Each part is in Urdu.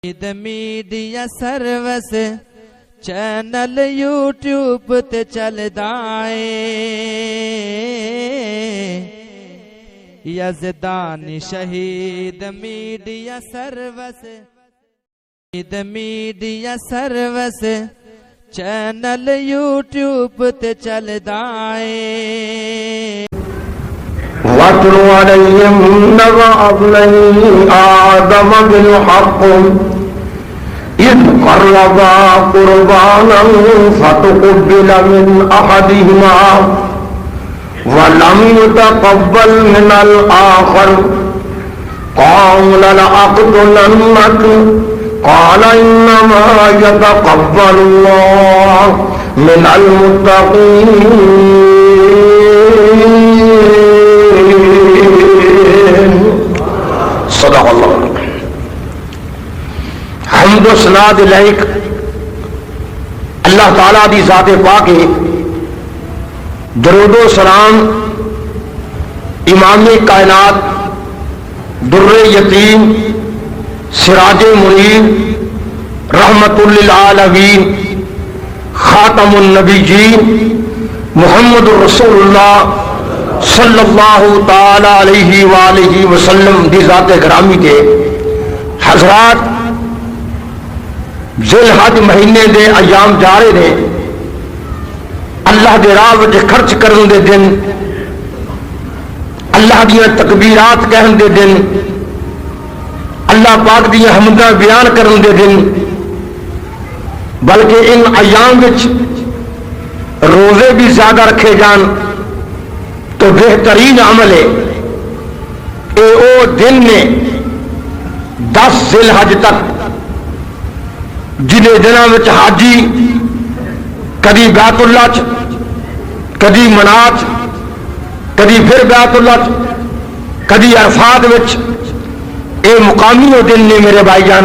میڈیا سروس چینل یوٹیوب تے چلدا اے یزدانی شہید میڈیا سروس چینل یوٹیوب تے چلدا اے وَاتْلُ عَلَيْهِمْ نَبَأَ ابْنَيْ آدَمَ بِالْحَقِّ إِذْ قَرَّبَا قُرْبَانًا فَتُقُبِّلَ مِنْ أَحَدِهِمَا وَلَمْ يُتَقَبَّلْ مِنَ الْآخَرِ قَالَ لَأَقْتُلَنَّكَ قَالَ إِنَّمَا يَتَقَبَّلُ اللَّهُ مِنَ الْمُتَّقِينَ صدق اللہ حمد و ثنا لائق اللہ تعالیٰ دی ذات پاک ہے، درود و سلام امام کائنات در یتیم سراج منیر رحمت للعالمین خاتم النبیین محمد رسول اللہ صلی اللہ تعالی علیہ وآلہ وسلم دی ذات گرامی کے حضرات، ذی الحج مہینے دے ایام جا رہے نے، اللہ دے راہ وچ خرچ کرن دے دن، اللہ دیاں تکبیرات کہن دے دن، اللہ پاک دیاں حمداں بیان کرن دے دن، بلکہ ان ایام وچ روزے بھی زیادہ رکھے جان تو بہترین عمل ہے۔ اے او دن نے 10 ذی الحج تک جنہیں دنوں میں حاجی کدی بیت اللہ چ کدی منات کدی پھر بیت اللہ چ کدی عرفات وچ، اے مقامی وہ دن نے میرے بھائی جان،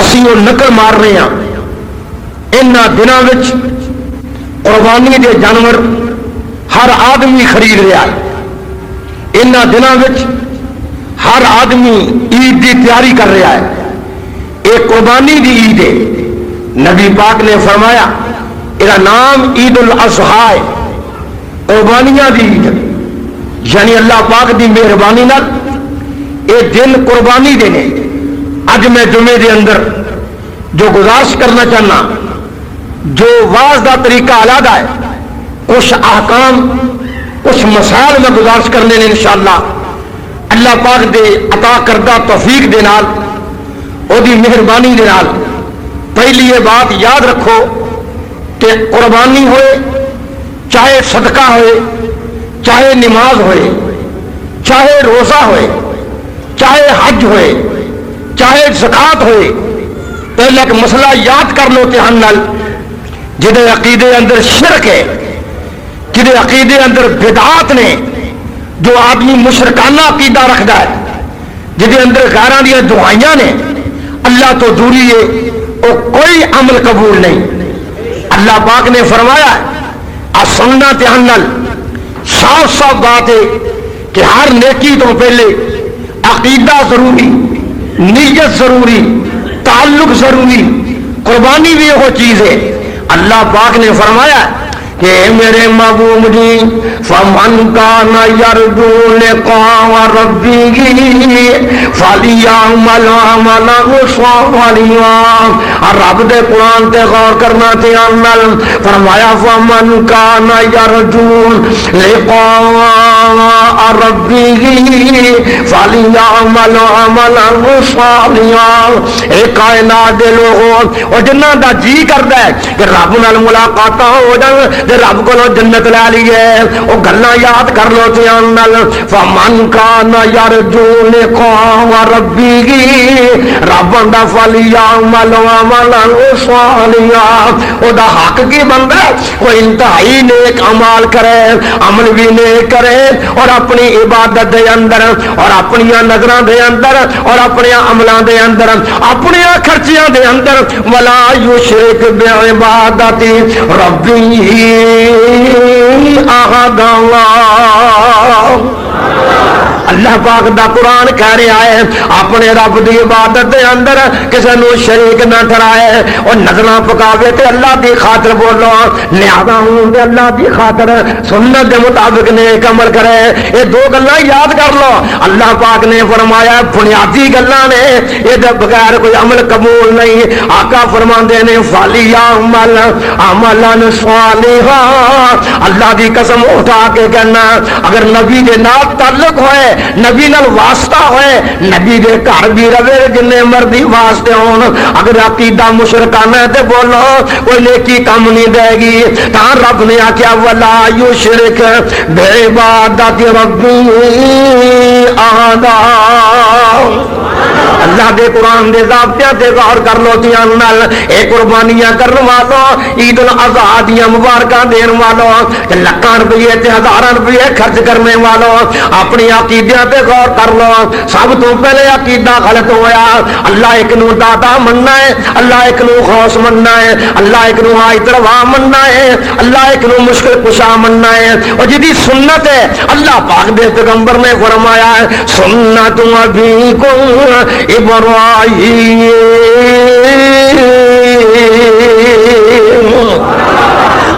اسی وہ نقل مار رہے ہیں۔ انہاں دنوں وچ قربانی دے جانور ہر آدمی خرید رہا ہے، انہاں دنوں وچ ہر آدمی عید دی تیاری کر رہا ہے۔ ایک قربانی دی عید ہے، نبی پاک نے فرمایا ایرا نام عید الاضحیٰ ہے، قربانیاں دی عید، یعنی اللہ پاک دی مہربانی نال اے دن قربانی دینے۔ اج میں جمعے دے اندر جو گزارش کرنا چاہنا، جو واز دا طریقہ علیحدہ ہے، کچھ احکام کچھ مسائل میں گزارش کرنے نے انشاءاللہ اللہ پاک دے عطا کردہ توفیق دے نال او دی مہربانی دے نال۔ پہلی یہ بات یاد رکھو کہ قربانی ہوئے، چاہے صدقہ ہوئے، چاہے نماز ہوئے، چاہے روزہ ہوئے، چاہے حج ہوئے، چاہے زکوٰۃ ہوئے، پہلے ایک مسئلہ یاد کر لو دھیان نال، جدے عقیدے اندر شرک ہے، جدے عقیدے اندر بدعات نے، جو آدمی مشرکانہ عقیدہ رکھتا ہے، جدے اندر غیراں دیاں دعائیاں نے، اللہ تو دوری ہے، وہ کوئی عمل قبول نہیں۔ اللہ پاک نے فرمایا سننا دھیان نال، صاف صاف بات ہے کہ ہر نیکی تو پہلے عقیدہ ضروری، نیت ضروری، تعلق ضروری، قربانی بھی وہ چیز ہے۔ اللہ پاک نے فرمایا کہ میرے محبوب جی فمن کان یرجو لقاء ربہ فلیعمل عملا صالحا۔ رب دے قرآن تے غور کرنا دھیان نال، فرمایا فمن کان یرجو لقاء ربہ فلیعمل عملا صالحا۔ اے کائنات دے لوگوں، اور جنہاں دا جی کردا ہے کہ رب نال ملاقاتاں ہو جان، رب کو جنت لے لیے، وہ گلاں یاد کر لو دھیان نال۔ فمن کان یرجو لقاء ربہ، رب دا فلیعمل عملا صالحا۔ او دا حق کی بندا ہے وہ انتہائی نیک عمل کرے، عمل بھی نیک کرے، اور اپنی عبادت دے اندر اور اپنی نظراں دے اندر اور اپنے عملاں دے اندر اپنے خرچیاں دے اندر ولا یشرک بعبادت ربہ احد۔ اللہ پاک دا قرآن کہہ رہا ہے اپنے رب دی عبادت دے اندر کسی نو شریک نہ ٹھہرائے اور نظراں پکاوے تے اللہ دی خاطر بولو لہذا ہوں تے اللہ دی خاطر سنت دے مطابق نیک عمل کرے. یہ دو گلاں یاد کر لو. اللہ پاک نے فرمایا بنیادی گلاں نے یہ دے بغیر کوئی عمل قبول نہیں. آقا فرماندے نے فَلْيَعْمَلْ عَمَلًا صَالِحًا. اللہ دی قسم اٹھا کے کہنا اگر نبی دے نال تعلق ہوئے نبی نال واسطہ ہوئے نبی دے گھر بھی رہے جنے مرضی واسطے ہون اگر عقیدہ مشرکانہ ہے تے بولو کوئی نیکی کم نہیں دے گی. تاں رب نے آکھیا وَلَا يُشْرِكْ بِعِبَادَتِ رَبِّهِ أَحَدًا. اللہ دے قرآن دے ضابطیاں تے غور کر لو دھیان نال. اے قربانیاں کرن والو عید الاضحیٰ دیاں مبارکاں دین والو لکھاں روپیے تے ہزاراں روپیے خرچ کرنے والو اپنی عقیدیاں تے غور کر لو. سب تو پہلے عقیدہ غلط ہویا. اللہ ایک نو دادا مننا ہے, اللہ ایک نو غوث مننا ہے, اللہ ایک نو حاجت روا مننا ہے, اللہ ایک نو مشکل کشا مننا ہے. اور جدی سنت ہے اللہ پاک دے پیغمبر نے فرمایا ہے سنت ابیکم ابراہیم.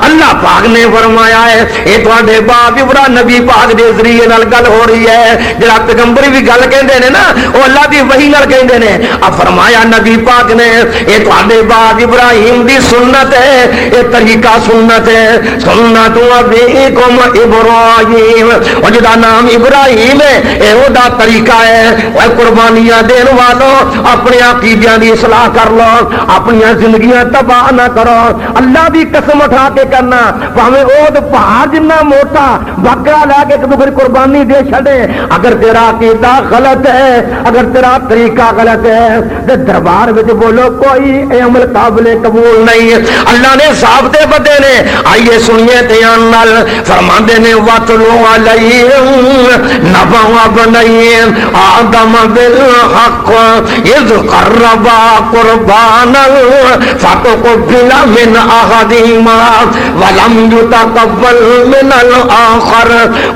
اللہ پاک نے فرمایا ہے اے تواڈے باپ ابراہیم نبی پاک دے ذریعے نال گل ہو رہی ہے. جڑا پیغمبر بھی گل کہندے نے نا او اللہ دی وحی نال کہندے نے. اب فرمایا نبی پاک نے اے تواڈے باپ ابراہیم دی سنت ہے, اے طریقہ سنت ہے. سنت ابیکم ابراہیم او جدا نام ابراہیم ہے اے او دا طریقہ ہے. او قربانیاں دین والو اپنے عقیدیاں دی اصلاح کر لو, اپنی زندگیاں تباہ نہ کرو. اللہ دی قسم اٹھا کے کرنا پاویں اود پہاڑ جنہ موٹا بکرا لے کے ایک دوسری قربانی دے چھڑے اگر تیرا عقیدہ غلط ہے اگر تیرا طریقہ غلط ہے تے دربار وچ بولو کوئی اے عمل قابل قبول نہیں. اللہ نے ضابطے بدے نے. آئیے سنیے دھیان نال فرماندے نے وَاتْلُ عَلَيْهِمْ نَبَأَ ابْنَيْ آدَمَ بِالْحَقِّ إِذْ قَرَّبَا قُرْبَانًا فَتُقُبِّلَ مِنْ أَحَدِهِمَا وَلَمْ يُتَقَبَّلْ مِنَ الْآخَرِ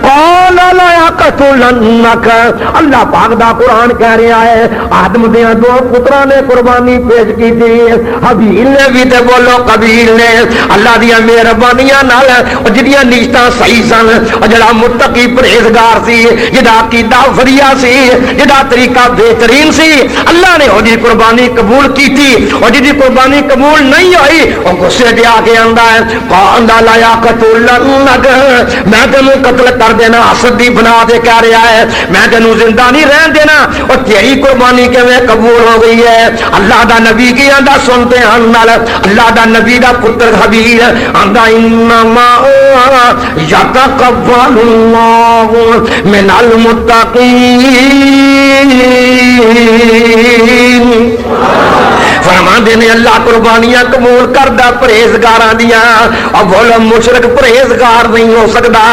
قَالَ لَيَقْتُلَنَّكَ. اللہ پاک دا قرآن کہہ رہا ہے آدم دیاں دو پتراں نے قربانی پیش کی تھی. حابیل نے بھی تے بولو قابیل نے. اللہ دیاں مہربانیاں نال جڑیاں نیتاں صحیح سن جڑا متقی پرہیزگار سی جڑا عقیدہ فریا سی جڑا طریقہ بہترین سی اللہ نے وہ قربانی قبول کی تھی. اور جی قربانی قبول نہیں ہوئی وہ غصے دے آ کے آندا ہے قال لا يقتلنك میں تینوں قتل کر دینا. حسد دی بنا دے کہہ رہا ہے میں تینوں زندہ نہیں رہن دینا. اور تیری قربانی کیویں قبول ہو گئی ہے. اللہ دا نبی کی آندا سنتے ہیں نال اللہ دا نبی دا پتر حبیب آندا انما يتقبل الله من المتقين. فرماندے نے اللہ قربانیاں قبول کردا پرہیزگاراں دیاں. اور بولو مشرک پرہیزگار نہیں ہو سکدا.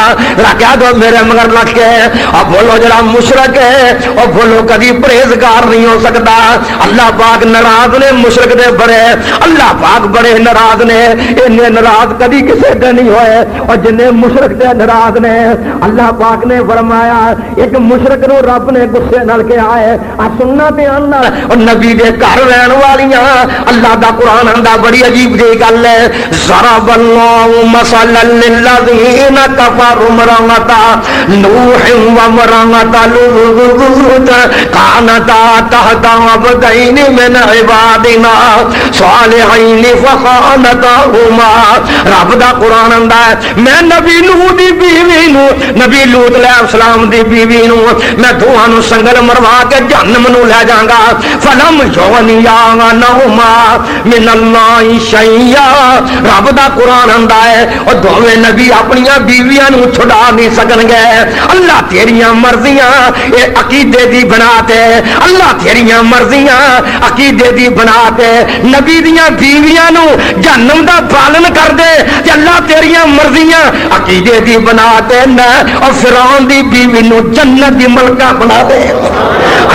کیا دو میرے مگر لگ کے اور بولو جڑا مشرک ہے اور بولو کبھی پرہیزگار نہیں ہو سکدا. اللہ پاک ناراض نے مشرک دے بڑے. اللہ پاک بڑے ناراض نے. انہیں ناراض کبھی کسی دے نہیں ہوئے اور جنہیں مشرک دے ناراض نے. اللہ پاک نے فرمایا ایک مشرک نو رب نے غصے نال کہا ہے سننا تے آنا اور نبی دے گھر رہن والیاں. اللہ دا قرآن آندا بڑی عجیب جی گل ہے ضرب اللہ مثلا للذین کفروا امرأۃ نوح وامرأۃ لوط کانتا تحت عبدین من عبادنا صالحین فخانتاہما. رب دا قرآن آندا ہے میں نبی نوح دی بیوی نو نبی لوط علیہ السلام دی بیوی نو میں دوہاں نو سنگل مروا کے جہنم نو لے جاؤں گا. فلم یغنیا عنہما من اللہ شیئا. رب دا قرآن آندا ہے اور دوویں نبی اپنی بیویاں نو چھڑا نہیں سکن گے. اللہ تیریاں مرضیاں اے عقیدے دی بنا تے اللہ تیریاں مرضیاں عقیدے دی بنا تے نبی دیاں بیویاں نو جہنم دا پالن کر دے تے اللہ تیریاں مرضیاں عقیدے دی بنا تے نہ اور فرعون دی بیوی نو جنت دی ملکہ بنا دے.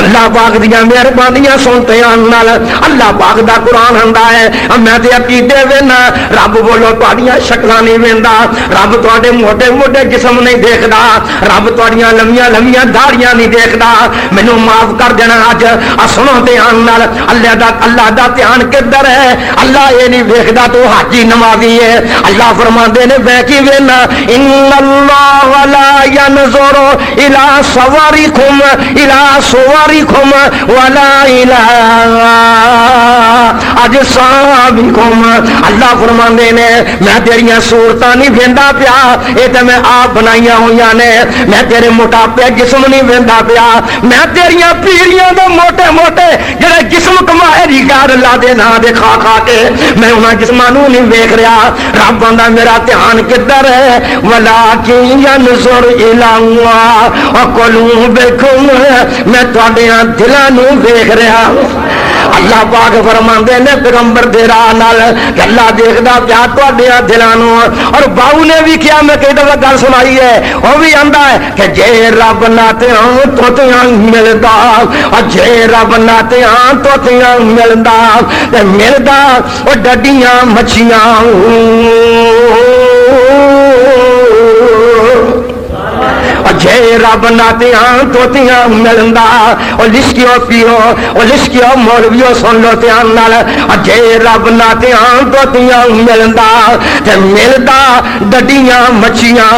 اللہ پاک دیاں مہربانیاں سنتے ہیں نال. اللہ پاک دا قرآن ہندا ہے میں تے عقیدے وینا رب بولو تہاڈیاں شکلاں نہیں ویندا رب تہاڈے موٹے موٹے جسم نہیں دیکھدا رب تہاڈیاں لمیاں لمیاں داڑیاں نہیں دیکھدا مینوں معاف کر دینا اج سنو دھیان نال اللہ دا دھیان کدھر ہے اللہ یہ نہیں ویکھدا تو حاجی نمازی ہے اللہ فرماندے نے میں کی وینا ان اللہ لا ينظر الى صورکم ولا الى اجسامکم اللہ فرماندے نے میں تیریاں صورتاں نہیں ویندا پیا اے تے میں آپ بنائیاں ہویاں نے میں تیرے موٹاپے جسم نہیں ویندا پیا میں تیریاں پیڑیاں دے موٹے موٹے جڑے جسم کمائے دی گار اللہ دے نا دے کھا کھا کے میں انہاں جسماں نوں نہیں ویکھ رہا رب آندا میرا دھیان کدھر ہے ولکن ینظر الی قلوبکم میں تہاڈیاں دلاں نوں ویکھ رہا اللہ پاک فرماندے نے پیغمبر دے راہ نال کہ اللہ دیکھدا پیا تہاڈیاں دلاں نوں اور باؤ نے بھی کیا میں کئی دفعہ گل سنائی ہے وہ بھی آندا ہے کہ جے رب نہ تیاں تو تیاں ملدا اور جے رب نہ تیاں تو تیاں ملدا تے ملدا او ڈڈیاں مچھیاں جے رب نہ تیاں تو تیاں ملدا او لشکیو پیو او لشکیو مولویو سن لو دھیان نال جے رب نہ تیاں تو تیاں ملدا تے ملدا ڈڈیاں مچھیاں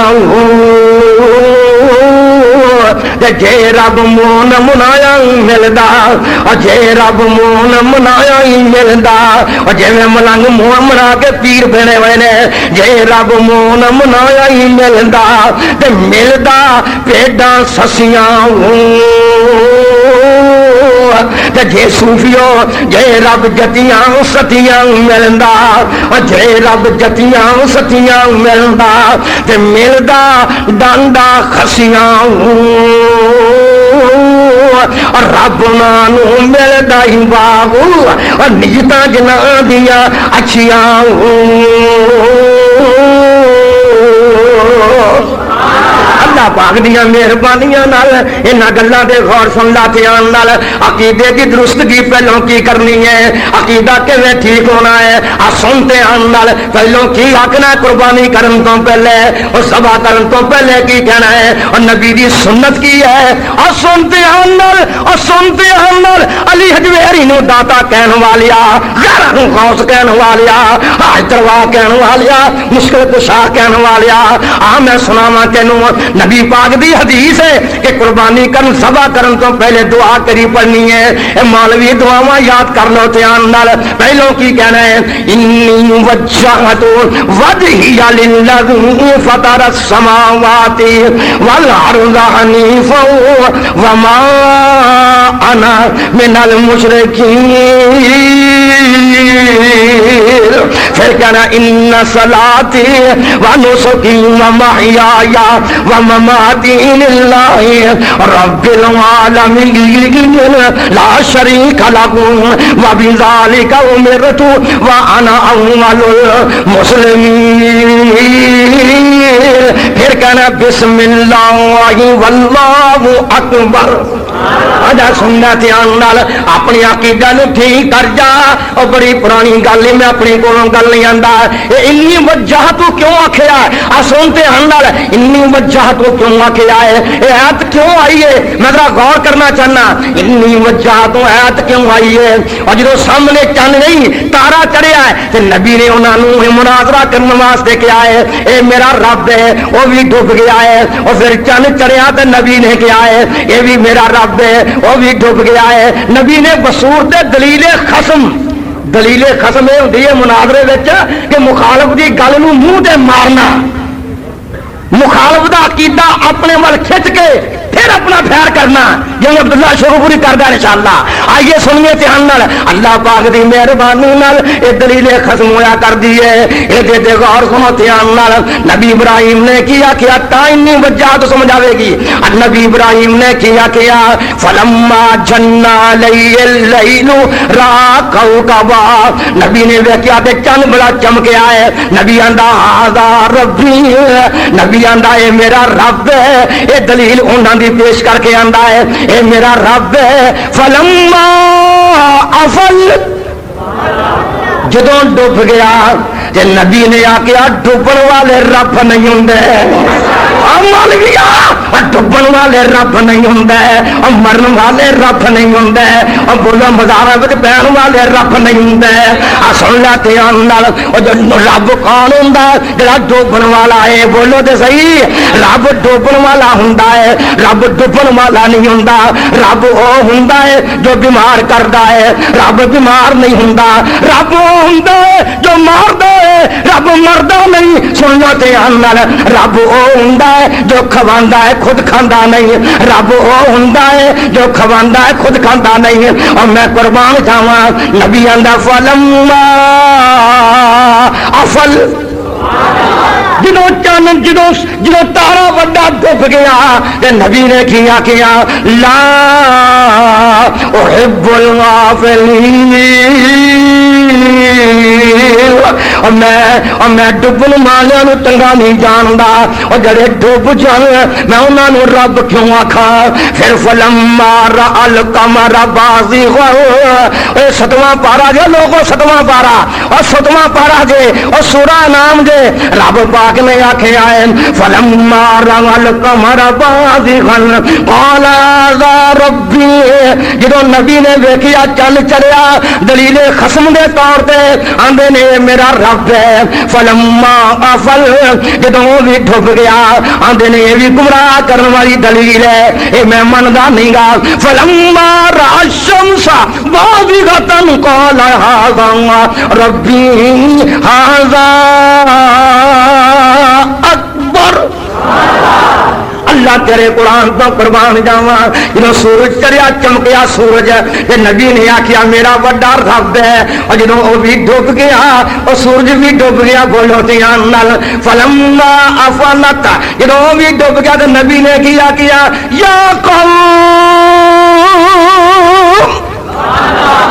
جے رب مون منایا ملدا جے رب مون منایا ملدا جے ملنگ منہ منا کے پیر بنے ہوئے نے جے رب مون منایا ملدا تے ملدا پیڈاں سسیاں جے صوفیو جے رب جتیاں ستیاں ملدا جے رب جتیاں ستیاں ملدا تے ملدا ڈانڈا خسیاں اور رب نانو ملدا ہی بابو اور نجتاں جنا دیاں اچھیاں اللہ پاک دیاں مہربانیاں نال انہاں گلاں تے غور سن لا دھیان نال عقیدے دی درستگی پہلوں کی کرنی ہے عقیدہ کیویں ٹھیک ہونا ہے سن دھیان نال پہلوں کی آکھنا قربانی کرن تو پہلے اور ذبح کرن تو پہلے کی کہنا ہے اور نبی دی سنت کی ہے سن دھیان نال علی حجویری نو داتا کہن والیا غیرہ نو غوث کہن والیا حاج روا کہن والیا مشکل کشا کہن والیا میں سناواں تینوں نبی پاک دی حدیث ہے کہ قربانی کرن ذبح کرن تو پہلے دعا کری پڑھنی ہے اے مولوی دعاواں یاد کر لو دھیان نال پہلوں کی کہنا ہے انی وجہت وجہی للذی فطر السماوات والارض حنیفا وما انا من المشرکین پھر کہنا ان صلاتی ونسکی ومحیای ومماتی للہ رب العالمین لا شریک لہ وبذالک امرت وانا اول المسلمین پھر کہنا بسم اللہ واللہ اکبر ادا سننا دھیان نال اپنی عقیدہ نو ٹھیک کر جا اور بڑی پرانی گل میں اپنی کولوں گل نہیں آندا انی وجہ تو کیوں آکھیا ہے سن دھیان نال انی وجہ تو کیوں آکھیا ہے اے آیت کیوں آئی ہے میں ذرا غور کرنا چاہنا انی وجہ تو آیت کیوں آئی ہے اور جدوں سامنے چن نہیں تارا چڑھیا ہے تے نبی نے انہاں نو مناظرہ کرنے واسطے کہا ہے اے میرا رب ہے وہ بھی ڈوب گیا ہے اور پھر چن چڑھیا تے نبی نے کہا ہے اے بھی میرا رب ہے وہ بھی ڈوب گیا ہے نبی نے بصورت دلیل خصم یہ ہوتی ہے مناظرے وچ کہ مخالف کی گل نو منہ تے مارنا مخالف دا عقیدہ اپنے ول کھچ کے پھر اپنا پھیر کرنا جی عبداللہ شروع پوری کردا انشاءاللہ آئیے سنیے دھیان نال اللہ پاک دی مہربانی نال اے دلیل ختم ہویا کر دی ہے اے دے غور سنو دھیان نال نبی ابراہیم نے کیا تا انی وجہ تو سمجھ آوے گی نبی ابراہیم نے کیا فلما جنا علی اللیل را کوكبا نبی نے ویکھیا تے چند بڑا چمکیا ہے نبی آندا ھذا ربی نبی آندا اے میرا رب ہے اے دلیل انہاں دی پیش کر کے آندا ہے اے میرا رب ہے فلما افل جدوں ڈب گیا تے نبی نے آکھیا ڈبن والے رب نہیں ہوندے، مولویا ڈبن والے رب نہیں ہوندے، مرن والے رب نہیں ہوندے، بولو مزاراں وچ بہن والے رب نہیں ہوندے۔ سن لے دھیان نال، رب کون ہوندا جڑا ڈوبن والا ہے؟ بولو تے صحیح، رب ڈوبن والا ہوندا ہے، رب ڈوبن والا نہیں ہوندا۔ رب او ہوندا ہے جو بیمار کردا ہے، رب بیمار نہیں ہوندا۔ رب او ہوندا ہے جو ماردا ہے، رب مردا نہیں۔ سن لو دھیان نال، رب او ہوندا ہے جو کھواندا ہے خود کھاندا نہیں، رب او ہوندا ہے جو کھواندا ہے خود کھاندا نہیں۔ اور میں قربان جاواں نبی آندا فلما افل، جدو چن جدو تارا وڈا ڈب گیا تے نبی نے کیا لا احب الغافلین، میں ڈبن والوں نو چنگا نہیں جاندا، اور جڑے ڈب جان میں انہاں نو رب کیوں آکھاں؟ پھر فلما رأى القمر بازغا، اے 7واں پارا جے لوگو، 7واں پارا اور 7واں پارا جے اور سورہ نام جے رب پاک نے آکھیا ہے فلما رأى القمر بازغا قال ذا ربی، جدو نبی نے ویکھیا چل چلیا دلیل خصم دے طور تے آندے نے میرا رب ہے۔ فلما افل، جدو بھی ڈب گیا آندے نے یہ بھی گمراہ کرنے والی دلیل ہے، اے میں مندا نہیں گا۔ فلما رأى الشمس باذغة قال هذا ربی هذا اکبر۔ اللہ تیرے قرآن تو قربان جاواں، جدوں سورج چڑھیا چمکیا سورج تے نبی نے آکھیا میرا بڑا رب ہے، اور جدوں وہ بھی ڈوب گیا اور سورج بھی ڈوب گیا، بولو دھیان نال فلما افلت، جدوں وہ بھی ڈوب گیا تو نبی نے کیا یا قوم،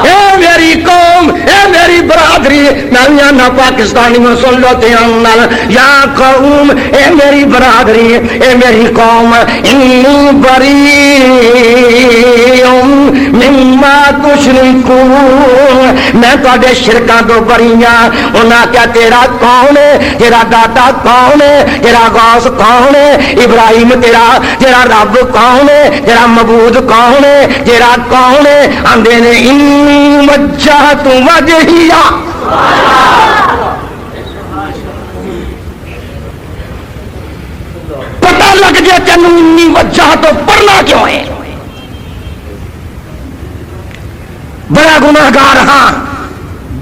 اے میری قوم، اے میری برادری، میں نہ پاکستانی میں سن لو دھیان نال، یا قوم اے میری برادری، اے میری قوم، انی بریء مما تشرکون، میں تواڈے شرکاں تو بری ہاں۔ انہاں کیا تیرا کون ہے؟ تیرا داتا کون ہے؟ تیرا غوث کون ہے؟ ابراہیم تیرا رب کون ہے؟ تیرا معبود کون ہے؟ تیرا کون ہے؟ آندے نے انی وجہت وجہیا، پتہ لگ جائے تینوں انی وجہ تو پڑھنا کیوں ہے؟ بڑا گناہگار ہاں،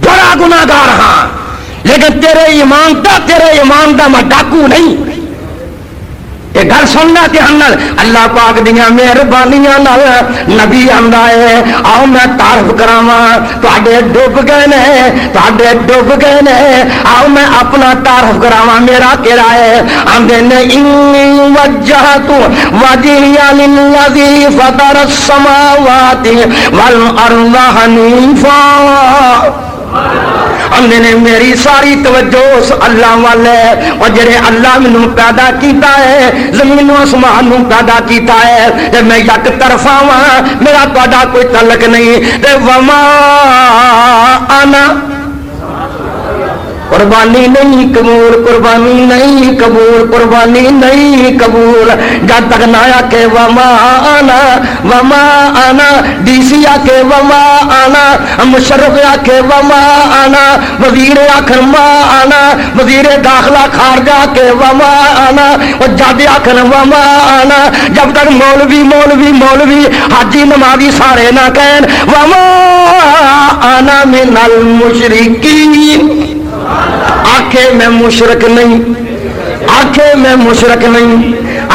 بڑا گناہگار ہاں، لیکن تیرے ایمان دا میں ڈاکو نہیں۔ یہ گل سننا دھیان نال، اللہ پاک دیاں مہربانیاں نال نبی آندا ہے آؤ میں تعارف کراواں، تواڈے ڈب گئے نے، تواڈے ڈب گئے نے، آؤ میں اپنا تعارف کراواں میرا کیڑا ہے۔ آندے نے انی وجہت وجہی للذی فطر السماوات والارض حنیفا، آندے نے میری ساری توجہ اس اللہ والے، اور جڑے اللہ مینوں پیدا کیتا ہے، زمین و آسمان نوں پیدا کیتا ہے، تے میں یک طرفا واں، میرا تہاڈا کوئی تعلق نہیں، تے وما انا قربانی نہیں قبول، قربانی نہیں قبول، قربانی نہیں قبول، جب تک نہ آکے وما آنا، ڈی سی آکے وما آنا، مشرف آکے وما آنا، وزیر آخر ما آنا، وزیر داخلہ خارجہ کے وما آنا، اور جج آخر وما آنا، جب تک مولوی حاجی نمازی سارے نہ کہن وما آنا من المشرکین، آکھے میں مشرک نہیں، آکھے میں مشرک نہیں،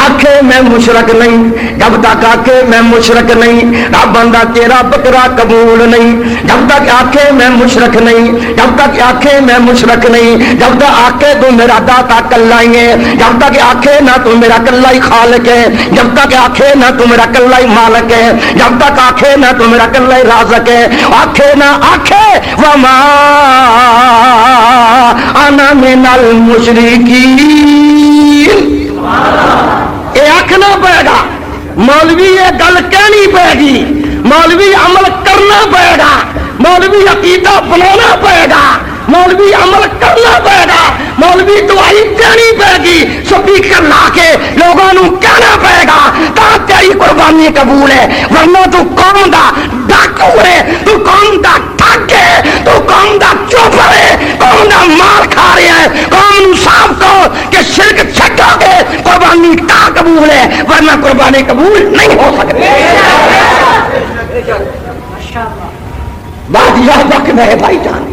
آکھے میں مشرک نہیں، جب تک آکھے میں مشرک نہیں رب بندہ تیرا بکرا قبول نہیں، جب تک آکھے میں مشرک نہیں، جب تک آکھے میں مشرک نہیں، جب تک آکھے تو میرا داتا کلا ہی ہے، جب تک آکھے نہ تو میرا کلا ہی خالق ہے، جب تک آکھے نہ تو میرا کلا ہی مالک ہے، جب تک آکھے نہ تو میرا کلا ہی رازق ہے، آکھے نہ آکھے وما انا من المشرکین، یہ آخنا پڑے گا، مولوی یہ گل کہنی پڑے گی، مولوی عمل کرنا پڑے گا، مولوی عقیدہ بنانا پڑے گا، مولوی عمل کرنا پائے گا، مولوی دعائی دینی پائے گی، سپیکر لا کے لوگوں نو کہنا پائے گا تا تیری قربانی قبول ہے، ورنہ تو قوم دا ڈاکو ہے، تو قوم دا ٹھگ ہے، تو قوم دا چوپر ہے، قوم دا مال کھا رہا ہے۔ قوم نو صاف کہو کہ شرک چھڈو گے قربانی تا قبول ہے، ورنہ قربانی قبول نہیں ہو سکتی۔ بات یاد رکھ میرے بھائی جان،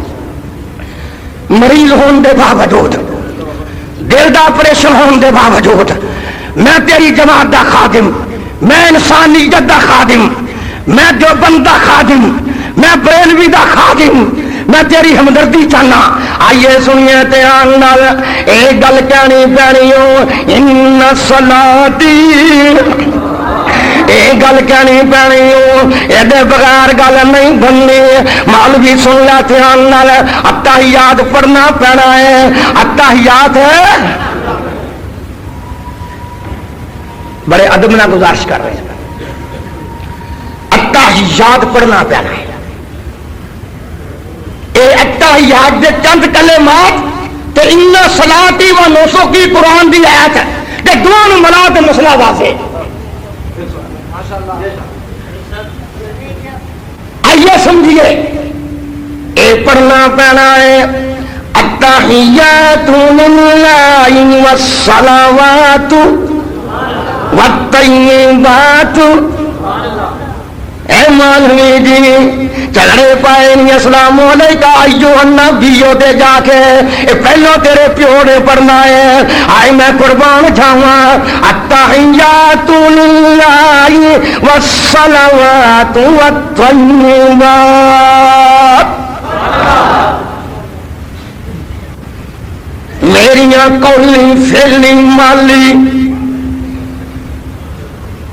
مریض ہون دے باوجود، دل دا آپریشن ہون دے باوجود، میں تیری جماعت دا خادم، میں انسانیت دا خادم، میں دیوبند دا خادم، میں بریلوی دا خادم، میں تیری ہمدردی چاہنا۔ آئیے سنیے دھیان نال اے گل کہنی پینی ہو، ان صلاتی، اے گل کہنی پینی ہو، اے بغیر گل نہیں بننی۔ مولوی سن لے دھیان نال، اتحیات پڑھنا پینا ہے، اتحیات ہے، بڑے ادب نہ گزارش کر رہے ہیں، اتحیات پڑھنا پینا ہے۔ اے اتحیات دے چند کلمات تے ان صلاتی و نسکی قرآن دی آیت ہے تے دونوں ملا تے مسئلہ واضح۔ آئیے سمجھیے، اے پڑھنا پینا ہے، التحیات للہ والصلوات والطیبات۔ اے مولوی جی چلڑے پائے نہیں السلام علیکہ ایوہ النبیو دے جا کے، اے پہلو تیرے پیو نے پڑھنا ہے، آئے میں قربان جاواں، التحیات للہ والصلوات والطیبات۔ میریاں قولی فعلی مالی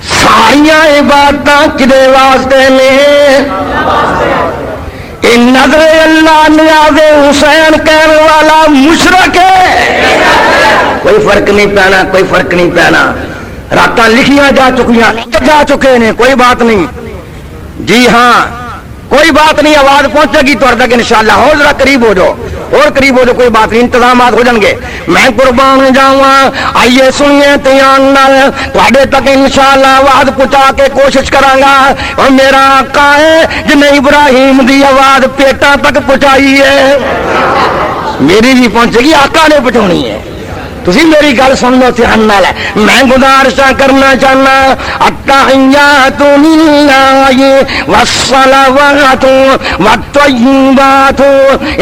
ساریاں عبادتاں کدے واسطے نے؟ ان نظر اللہ نیاز حسین کہنے والا مشرک ہے۔ کوئی فرق نہیں پینا، کوئی فرق نہیں پینا، راتاں لکھیاں جا چکیاں جا چکے نے، کوئی بات نہیں جی ہاں، کوئی بات نہیں، آواز پہنچے گی تو تک انشاءاللہ۔ ہو ذرا قریب ہو جاؤ اور قریب ہو جاؤ، کوئی بات نہیں، انتظامات ہو جائیں گے، میں قربان جاواں۔ آئیے سنیے دھیان نال، تواڈے تک انشاءاللہ آواز پہنچا کے کوشش کراں گا۔ اور میرا آقا ہے جن ابراہیم دی آواز پیٹاں تک پہنچائی ہے، میری بھی پہنچے گی، آقا نے پہنچانی ہے۔ تسی میری گل سن لو دھیان نال، میں گزارش کرنا چاہنا، التحیات للہ والصلوات والطیبات۔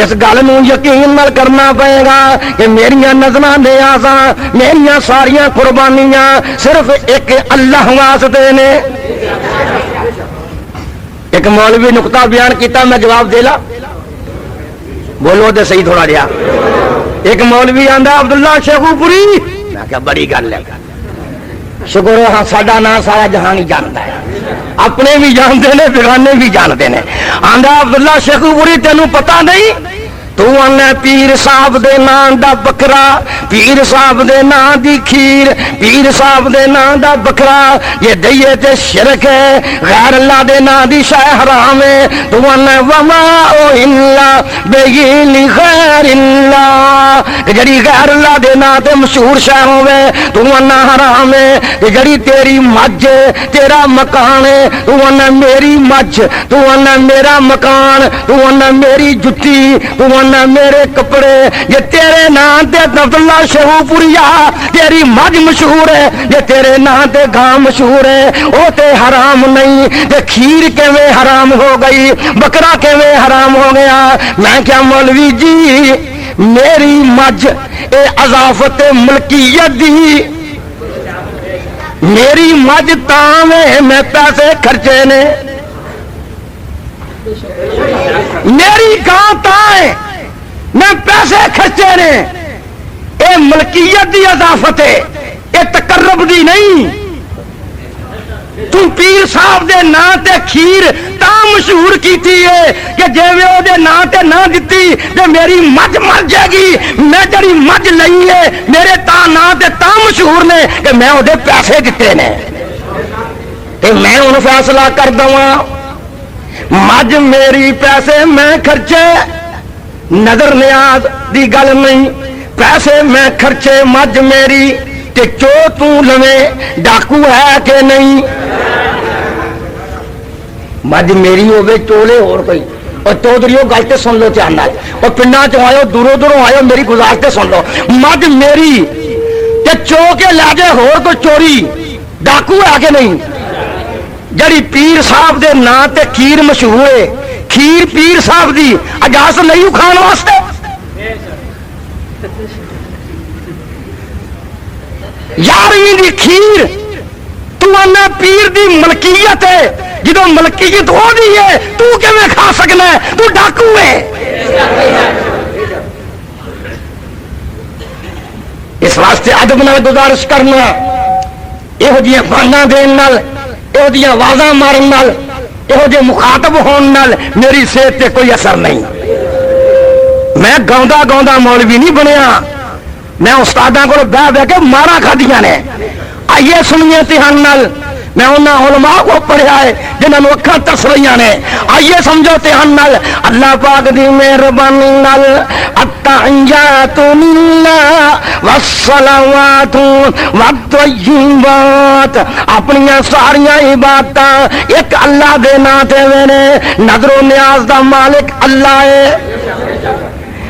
اس گل نو یقین نال کرنا پائے گا کہ میریاں نظراں دے آساں، میریاں ساریاں قربانیاں صرف ایک اللہ واسطے نے۔ ایک مولوی نقطہ بیان کیتا، میں جواب دے لا، بولو تے صحیح تھوڑا جہا۔ ایک مولوی آندا عبداللہ شیخو پوری، میں کہا بڑی گل ہے، شکر ہے ہاں ساڈا نام سارا جہان ہی جانتا ہے، اپنے بھی جانتے نے بیگانے بھی جانتے نے۔ آندا عبداللہ شیخو پوری تینوں پتہ نہیں تو آنا پیر صاحب دے نام دا بکرا، پیر صاحب دے نام دی کھیر، پیر صاحب دے نام دا بکرا یہ دئیے تے شرک ہے، غیر اللہ دے نام دی شے حرام ہے۔ تو آنا وما الا بہی لغیر اللہ، جڑی غیر اللہ دے نام تے مشہور شے ہوے تو آنا حرام ہے۔ جڑی تیری مجھ تیرا مکان ہے تو آنا میری مجھ، تو آنا میرا مکان، تو آنا میری جتی، تو آنا میرے کپڑے، یہ تیرے نام تے عبداللہ شیخو پوریا تیری مجھ مشہور ہے، یہ تیرے نام تے گاں مشہور ہے، او تے حرام نہیں۔ تے کھیر کیویں حرام ہو گئی، بکرا کیویں حرام ہو گیا؟ میں کیا مولوی جی میری مجھ اے اضافت ملکیت دی، میری مجھ تاں میں پیسے خرچے نے، میری گاں تاں ہے میں پیسے خرچے نے، اے ملکیت دی اضافت ہے، اے تقرب دی نہیں۔ تم پیر صاحب دے نام تے کھیر تا مشہور کیتی ہے کہ جیویں او دے نام تے نہ دتی تے میری مجھ مر جائے گی، میں جڑی مجھ لئی ہے میرے تا نام تے تا مشہور نے کہ میں او دے پیسے دتے نے، تے میں ہن فیصلہ کر دواں مجھ میری پیسے میں خرچے نظر نیاز دی گل نہیں، پیسے میں خرچے مجھ میری تے چو تو لوے ڈاکو ہے کہ نہیں؟ مجھ میری ہوے چولے اور کوئی اور چودھریوں گل تے سن لو دھیان نال، اور پنڈاں چوں آئے دوروں دوروں آئے میری گزارش تے سن لو، مجھ میری تے چو کے لے جائے ہور کوئی چوری ڈاکو ہے کہ نہیں؟ جڑی پیر صاحب دے نام تے کھیر مشہور ہے، کھیر پیر صاحب دی اجازت نہیں کھان واسطے؟ یارویں دی کھیر تو انا پیر دی ملکیت ہے، جدو ملکیت ہو دی ہے تو کیویں کھا سکنا ہے؟ تو ڈاکو ہے۔ اس واسطے ادب نال گزارش کرنا، یہو جہاں بانا دین نال، یہو جہاں آوازاں مارن نال، یہو جہے مخاطب ہون نال میری صحت تے کوئی اثر نہیں۔ میں گاؤندا گاؤندا مولوی نہیں بنیا، میں استاداں کو بہ بہ کے مارا کھادیاں نے۔ آئیے سنیے دھیان نال، میں انہاں علماء کو پڑھیا ہے جنہاں نوں اکھاں ترس رہیاں نے، آئیے سمجھو دھیان نال۔ اللہ پاک دی مہربانی نال التحیات للہ والصلوات والطیبات، اپنی ساریاں عبادتاں ایک اللہ دے نام تے وینے، نظر و نیاز دا مالک اللہ ہے،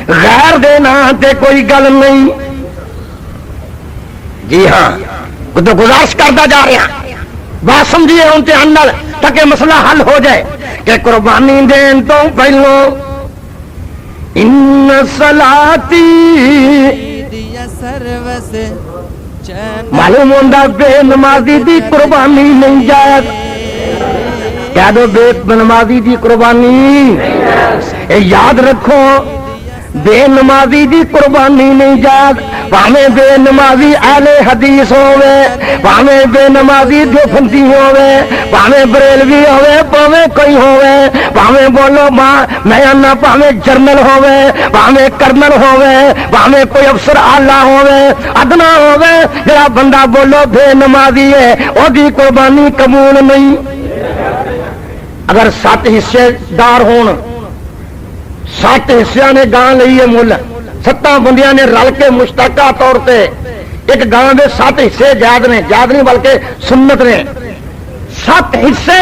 غیر دے نام تے کوئی گل نہیں۔ جی ہاں، تو گزارش کرتا جا رہا، بات سمجھیے ہوں دھیان نال تاکہ مسئلہ حل ہو جائے کہ قربانی دین تو پہلو ان صلاتی معلوم ہوتا بے نمازی دی قربانی نہیں جائز، کہہ دو بے نمازی دی قربانی، یاد رکھو بے نمازی دی قربانی نہیں جائز، پاویں بے نمازی اہل حدیث ہوئے، پاویں بے نمازی دیوبندی ہوئے، پاویں بریلوی ہوئے، پاویں کوئی ہوئے، پاویں بولو میں آنا پاویں جرنل ہوئے، پاویں کرنل ہوئے، پاویں کوئی افسر آلہ ہوئے، ادنا ہوئے، جڑا بندہ بولو بے نمازی ہے وہ دی قربانی قبول نہیں۔ اگر 7 حصے دار ہون، 7 حصیاں نے گاں لئی ہے مل، 7 بندیاں نے رل کے مشترکہ طور پہ ایک گاں دے 7 حصے جائز نے، جائز نہیں بلکہ سنت نے۔ 7 حصے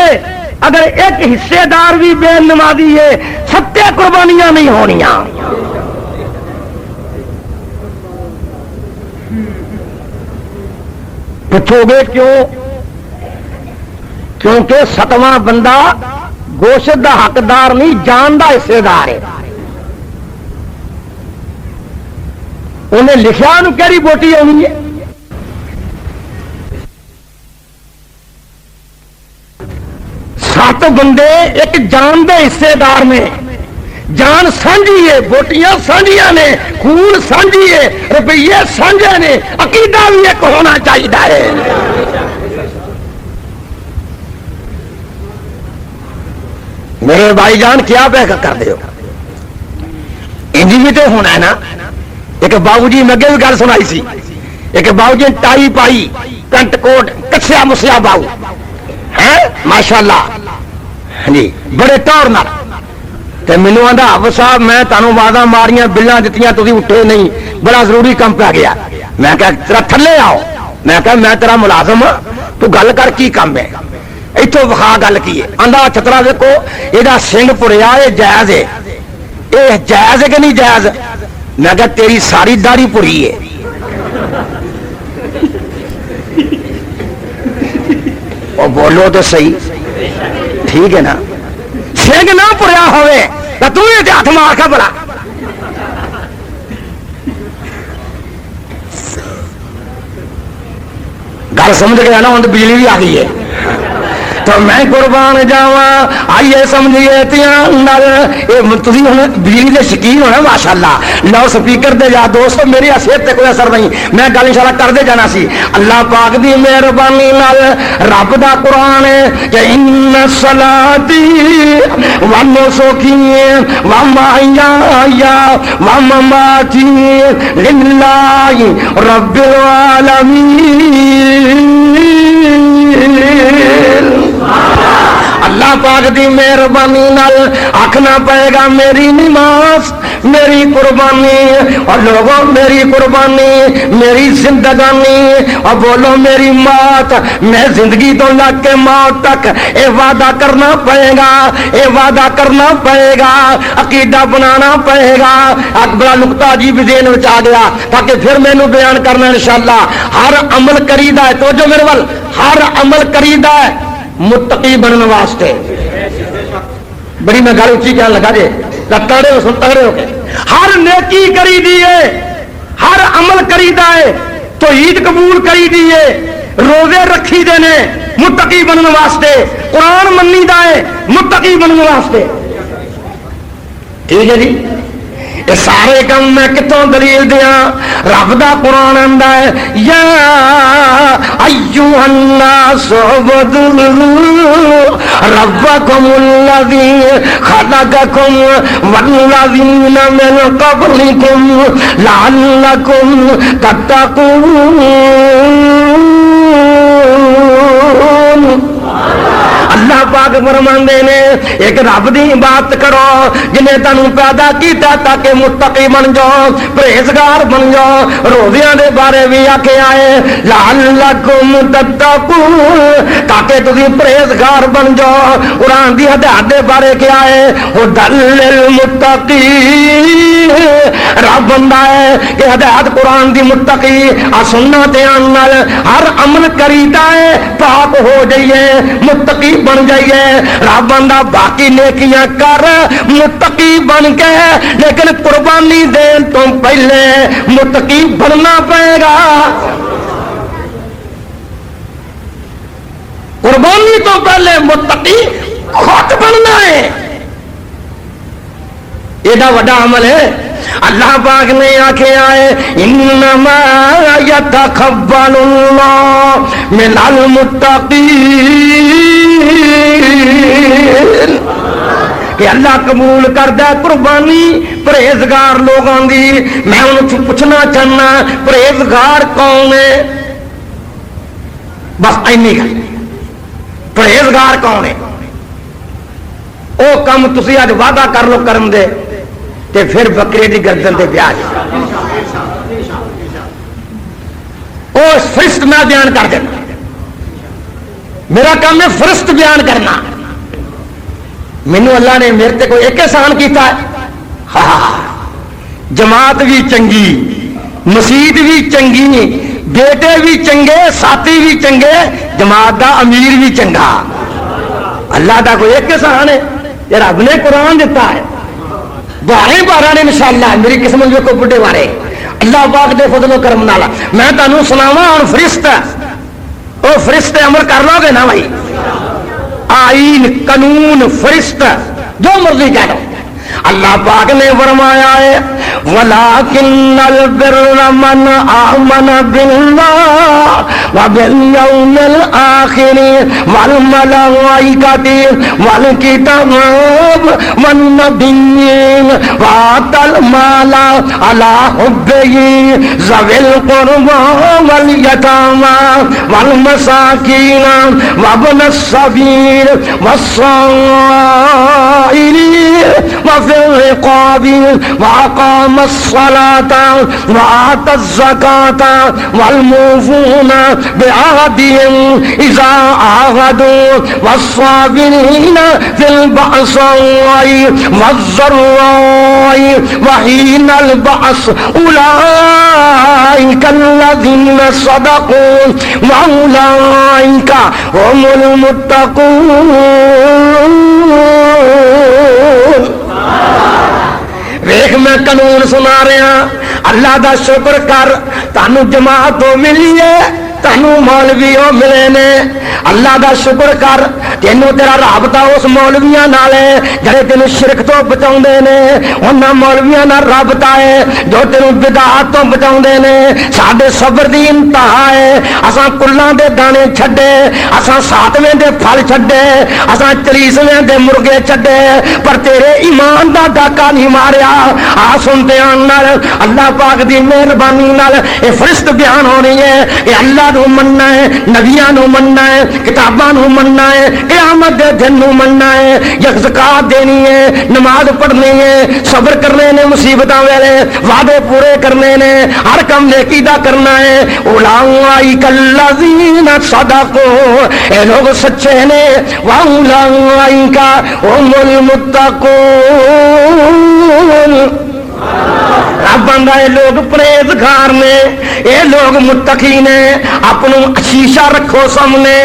اگر ایک حصے دار بھی بے نمازی ہے 7 قربانیاں نہیں ہونیاں۔ پوچھو گے کیوں؟ کیونکہ 7واں بندہ گوشت دا حقدار نہیں، جان دا حصے دار ہے۔ انہیں لکھا نو کیڑی بوٹی ہونی ہے؟ 7 بندے ایک جان دے حصے دار نے، جان سانجھی ہے، بوٹیاں سانجھیاں نے، خون سانجھی ہے، روپیے سانجھے نے، عقیدہ بھی ایک ہونا چاہیے ہے۔ میرے بھائی جان کیا پہ کر دے ہو؟ انجی بھی تو ہونا ہے نا۔ ایک باؤ جی میں بھی گل سنائی سی، ایک باؤ جی ٹائی پائی، پینٹ کوٹ، کسیا مسیا باؤ ہے ماشاءاللہ، جی بڑے ٹور نال تے مینوں آندا حافظ صاحب میں تانوں آوازاں ماریاں بلاں دتیاں تسی اٹھے نہیں، بڑا ضروری کم پہ گیا۔ میں کہا تیرا تھلے آؤ، میں کہا میں تیرا ملازم ہاں، تو گل کر کی کم ہے؟ اتوں وکھا گل کی ہے؟ آندا چھترا دیکھو یہ سنگ پڑیا یہ جائز ہے، یہ جائز ہے کہ نہیں جائز؟ میں کہا تیری ساری داڑھی پڑی ہے۔ اور بولو تو صحیح، ٹھیک ہے نا؟ سنگ نہ پڑیا ہوئے تو یہ ہاتھ مار کے بڑا گل سمجھ گیا نا؟ ہوں تو بجلی بھی آ گئی ہے تو میں قربان جاواں۔ آئیے سمجھیے تھی ہوں بجلی کے شکین ہونا ماشاءاللہ، لاؤ سپیکر دے جا دوستو، میری صحت تے کوئی اثر نہیں، میں گل انشاءاللہ کر دے جانا سی۔ اللہ پاک دی مہربانی نال رب دا قرآن ہے کہ ان صلاتی و نسکی و محیای و مماتی للہ رب العالمین۔ اللہ پاک دی مہربانی نال آکھنا پائے گا میری نماز میری قربانی، اور لوگوں میری قربانی میری زندگانی، اور بولو میری موت، میں زندگی تو لگ کے موت تک اے وعدہ کرنا پڑے گا، اے وعدہ کرنا پڑے گا، عقیدہ بنانا پڑے گا۔ بڑا نقطہ عجیب ذہن میں آ گیا تاکہ پھر میں نے بیان کرنا انشاءاللہ۔ ہر عمل کریدا ہے تو جو میرے ول ہر عمل کریدا ہے متقی بننے واسطے۔ بڑی میں گل اچھی کہنے لگا جی تگڑے ہو سن تگڑے ہو کے، ہر نیکی کری دیے، ہر عمل کریدا ہے تو عید قبول کری دیے، روزے رکھی دینے متقی بننے واسطے، قرآن منی دا ہے متقی بننے واسطے۔ ٹھیک ہے جی، یہ سارے کام میں کتوں دلیل دیا؟ رب دا قرآن آندا ہے یا ایھا الناس اعبدوا ربکم الذی خلقکم والذین من قبلکم لعلکم تتقون۔ اللہ پاک فرماندے نے ایک رب دی عبادت کرو جنہیں تانوں پیدا کیتا تاکہ متقی بن جاؤ، پرہیزگار بن جاؤ۔ روزیاں دے بارے بھی آکھیا ہے لعلکم تتقون، تاکہ تسی پرہیزگار بن جاؤ۔ قرآن دی ہدایت دے بارے کیا ہے ھدی للمتقین، رب بندہ ہے کہ ہدایت قرآن دی متقی آ سننا دھیان نال ہر عمل کریدا ہے پاک ہو جائیے متقی بن جائیے۔ رب بندہ باقی نیکیاں کر متقی بن کے، لیکن قربانی دین تو پہلے متقی بننا پڑے گا۔ قربانی تو پہلے متقی خود بننا ہے۔ ایڈا وڈا عمل ہے۔ اللہ پاک نے آکھیا ہے انما یتقبل اللہ من المتقین، کہ اللہ قبول کردا قربانی پرہیزگار لوگوں دی۔ میں انہوں پوچھنا چاہنا پرہیزگار کون ہے؟ بس اینی گل، پرہیزگار کون ہے؟ او کم تسی اج وعدہ کر لو کرن دے تے پھر بکرے دی گردن تے پیاج۔ او فرشت میں بیان کر دینا، میرا کام ہے فرشت بیان کرنا۔ مینوں اللہ نے میرے تے کوئی ایک احسان کیتا ہے؟ ہاں، جماعت بھی چنگی، مسجد بھی چنگی، بیٹے بھی چنگے، ساتھی بھی چنگے، جماعت دا امیر بھی چنگا۔ اللہ دا کوئی ایک احسان ہے یہ رب نے قرآن دیتا ہے۔ بارے بارہ نے انشاءاللہ میری قسمت جو کو بڑھے بارے اللہ پاک دے فضل و کرم نالا میں تانوں سناواں اور فرشت او فرشت عمل کر لو گے نا بھائی، آئین قانون فرشت جو مرضی کہہ دو۔ اللہ پاک نے فرمایا ہے وَلَٰكِنَّ الْبِرَّ مَنْ آمَنَ بِاللَّهِ وَبِالْيَوْمِ الْآخِرِ وَالْمَلَائِكَةِ وَالْكِتَابِ وَالنَّبِيِّينَ وَآتَى الْمَالَ عَلَىٰ حُبِّهِ ذَوِي الْقُرْبَىٰ وَالْيَتَامَىٰ وَالْمَسَاكِينَ وَابْنَ السَّبِيلِ وَالصَّائِلِينَ وفي الرقاب وأقام الصلاة وآتى الزكاة والموفون بعهدهم إذا عاهدوا والصابرين في البأساء والضراء وحين البأس أولئك الذين صدقوا وأولئك هم المتقون۔ ویخ میں قانون سنا رہا، اللہ دا شکر کر تانوں جماعت ہو ملی ہے، تانوں مولوی ہو ملے نے۔ اللہ دا شکر کر تینوں تیرا رابطہ اس مولویاں نال ہے جڑے تینوں شرک تو بچاؤندے نے، انہاں مولویاں نال رابطہ ہے جو تینوں بدعات تو بچاؤندے نے۔ ساڈے صبر دی انتہا ہے، اساں کلاں دے دانے چھڈے، اساں ساتویں دے پھل چھڈے، اساں چلیسویں دے مرغے چھڈے، پر تیرے ایمان دا ڈاکا نہیں ماریا۔ آ سنتے آن نال اللہ پاک دی مہربانی نال اے فرشت بیان ہونی ہے کہ اللہ نو مننا ہے، نبیاں نو مننا ہے، کتاباں نو مننا ہے، قیامت دے دن نو مننا ہے، یک زکات دینی ہے، نماز پڑھنی ہے، صبر کرنے نے مصیبتاں ویلے، وعدے پورے کرنے نے، ہر کم نیکی دا کرنا ہے۔ اولئک الذین صدقوا، اے لوگ سچے نے، واولئک هم المتقون۔ رب آندا اے لوگ پرہیزگار نے، اے لوگ متقی نے۔ اپنوں شیشہ رکھو سامنے،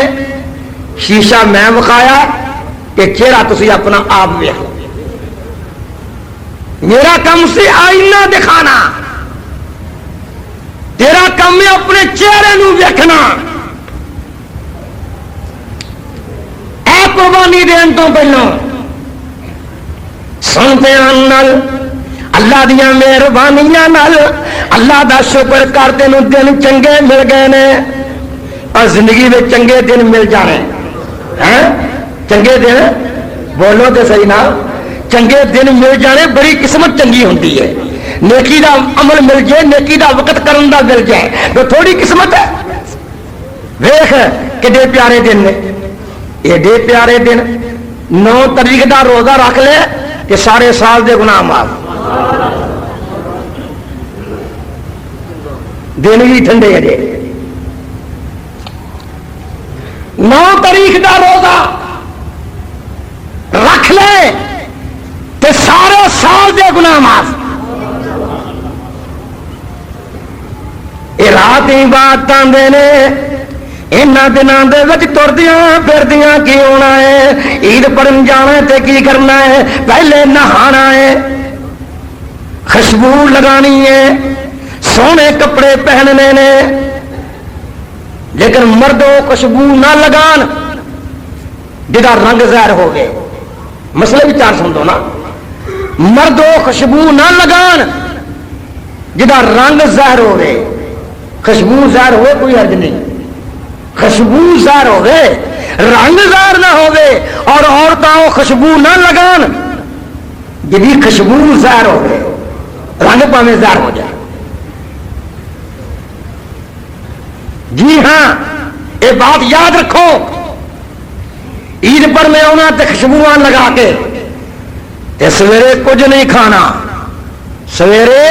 شیشہ میں وکھایا کہ چہرہ تسی اپنا آپ ویکھ لو۔ میرا کم سے آئینہ دکھانا، تیرا کم ہے اپنے چہرے نو ویکھنا۔ اے قربانی دین تو پہلو سنتے نال اللہ دیا مہربانیاں نال اللہ دا شکر کر، تینوں دن چنگے مل گئے نے، اور زندگی میں چنگے دن مل جانے ہیں۔ چنگے دن بولو تو صحیح نا، چنگے دن مل جانے بڑی قسمت چنگی ہوتی ہے۔ نیکی دا عمل مل جائے، نیکی دا وقت کرن دا مل جائے تو تھوڑی قسمت ہے۔ ویخ کڈے پیارے دن نے، ایڈے پیارے دن۔ 9 تاریخ دا روزہ رکھ لے کہ سارے سال دے گناہ معاف، دن بھی ٹھنڈے ہے۔ 9 تاریخ دا روزہ رکھ لے تے سارے سال دے گناہ معاف۔ یہ رات عبادت دے نے، انہاں دناں دے وچ تردیاں پھردیاں کی ہونا ہے؟ عید پڑھن جانا ہے تے کی کرنا ہے؟ پہلے نہانا ہے، خوشبو لگانی ہے، سونے کپڑے پہننے نے، لیکن مردوں خوشبو نہ لگان جدا رنگ ظاہر ہو گئے۔ مسئلہ بھی چار سن دو نا، مردوں خوشبو نہ لگان جدا رنگ ظاہر ہو گئے۔ خوشبو ظاہر ہوئے کوئی حرج نہیں، خوشبو ظاہر ہو گئے، رنگ ظاہر نہ ہو گئے، اور عورتوں خوشبو نہ لگان جدی خوشبو ظاہر ہو گئے، رنگ پاویں ظاہر ہو جائے۔ جی ہاں، یہ بات یاد رکھو، عید پر میں آنا تے خوشبوان لگا کے تے سویرے کچھ نہیں کھانا، سویرے،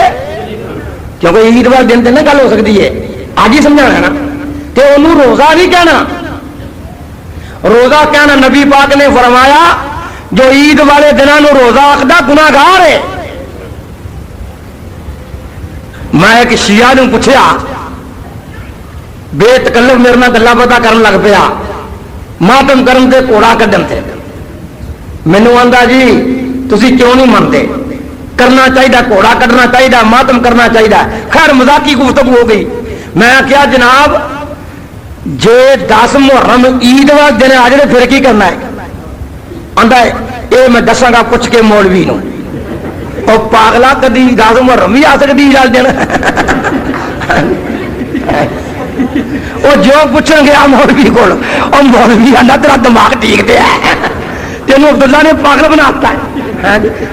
کیونکہ عید والے دن تے نہ گل ہو سکتی ہے، آج ہی سمجھانا ہے نا، تے انہوں روزہ نہیں کہنا۔ روزہ کہنا نبی پاک نے فرمایا جو عید والے دنوں روزہ آخدا گناہگار ہے۔ میں ایک شیعہ نے پوچھا، بے تکلف میرے نال گلا پتا کرن لگ پیا، ماتم کرن تے گھوڑا کڈن تے، مینوں آندا جی تسی کیوں نہیں منتے؟ کرنا چاہیے، گھوڑا کڈنا چاہیے، ماتم کرنا چاہیے۔ خیر مذاقی گفتگو ہو گئی۔ میں کیا جناب جے 10 محرم عید والے دن آ جائے پھر کی کرنا ہے؟ آندا ہے یہ میں دساں گا پوچھ کے مولوی نو۔ او پاگلا کدی 10 محرم بھی آ سکتی عید والے دن؟ وہ جو پوچھیں گے مولوی کو، اور مولوی آندا تیرا دماغ ٹھیک تے ہے، تینوں عبداللہ نے پاگل بناتا ہے۔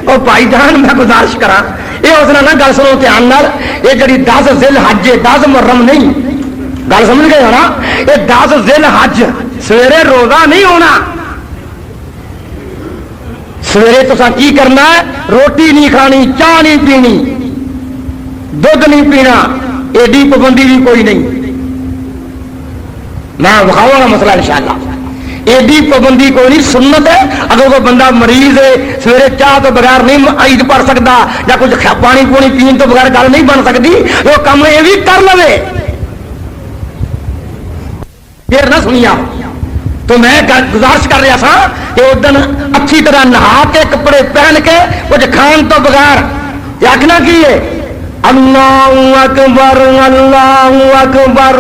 اور بھائی جان میں گزارش کرا، یہ اس نہ گل سنو دھیان نال، یہ جڑی 10 ذی الحج 10 محرم نہیں، گل سمجھ گئے ہو نا؟ یہ 10 ذی الحج سویرے روزہ نہیں ہونا، سویرے تو کی کرنا ہے؟ روٹی نہیں کھانی، چاہ نہیں پینی، دودھ نہیں پینا، ایڈی پابندی بھی کوئی نہیں۔ میں بخاؤں گا مسئلہ انشاءاللہ، ایڈی پابندی کوئی نہیں، سنت ہے۔ اگر کوئی بندہ مریض ہے سویرے چاہ تو بغیر نہیں عید پڑھ سکتا، یا کچھ پانی پونی پین تو بغیر گل نہیں بن سکتی، وہ کام یہ بھی کر لے۔ پھر نہ سنیا تو میں گزارش کر رہا تھا کہ اس دن اچھی طرح نہا کے کپڑے پہن کے کچھ کھان تو بغیر آخنا کی ہے اللہ اکبر اللہ اکبر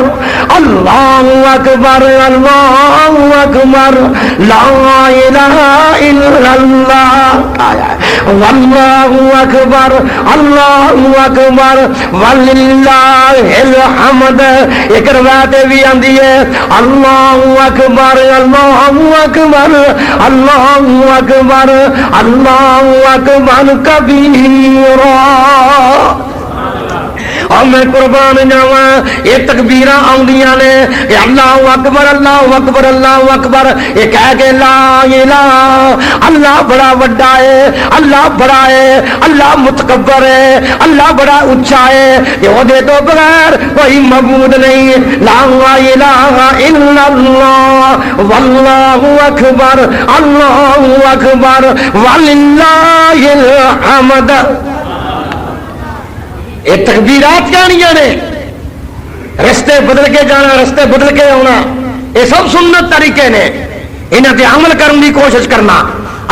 اللہ اکبر اللہ اکبر لا الہ الا اللہ واللہ اکبر اللہ اکبر وللہ الحمد۔ ایک روایت بھی آندی ہے اللہ اکبر اللہ اکبر اللہ اکبر اللہ اکبر کبیرا۔ اور میں قربان جاواں یہ تکبیراں آندیاں نے کہ اللہ اکبر اللہ اکبر اللہ اکبر یہ کہہ کے لا الہ اللہ بڑا وڈا ہے اللہ بڑا ہے اللہ متکبر ہے اللہ بڑا اونچا ہے کہ وہ دے تو بغیر کوئی معبود نہیں لا الہ الا اللہ واللہ اکبر اللہ اکبر وللہ الحمد یہ تکبیرات جانیاں نے رستے بدل کے جانا رستے بدل کے آنا یہ سب سنت طریقے نے انہاں تے عمل کرنے کی کوشش کرنا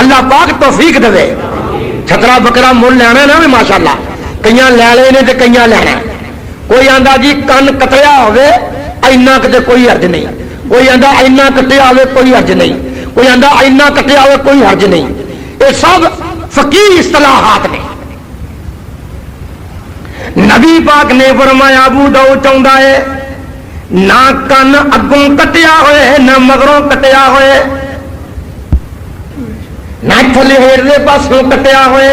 اللہ پاک توفیق دے چھترا بکرا مول لینا نا بھی ماشاءاللہ کئیاں لے لے نے تے کئیاں لینا کوئی آندا جی کن کٹیا ہوئے اینا کتے کوئی حرج نہیں کوئی آندا اینا کٹیا ہوئے کوئی حرج نہیں کوئی آندا اینا کٹیا ہوئے کوئی حرج نہیں یہ سب فقیہ اصطلاحات نے نبی پاک نے فرمایا ابو داؤد چاہتا ہے نہ کن اگوں کٹیا ہوئے نہ مگروں کٹیا ہوئے نہ تھلے ہیرے پاسوں کٹیا ہوئے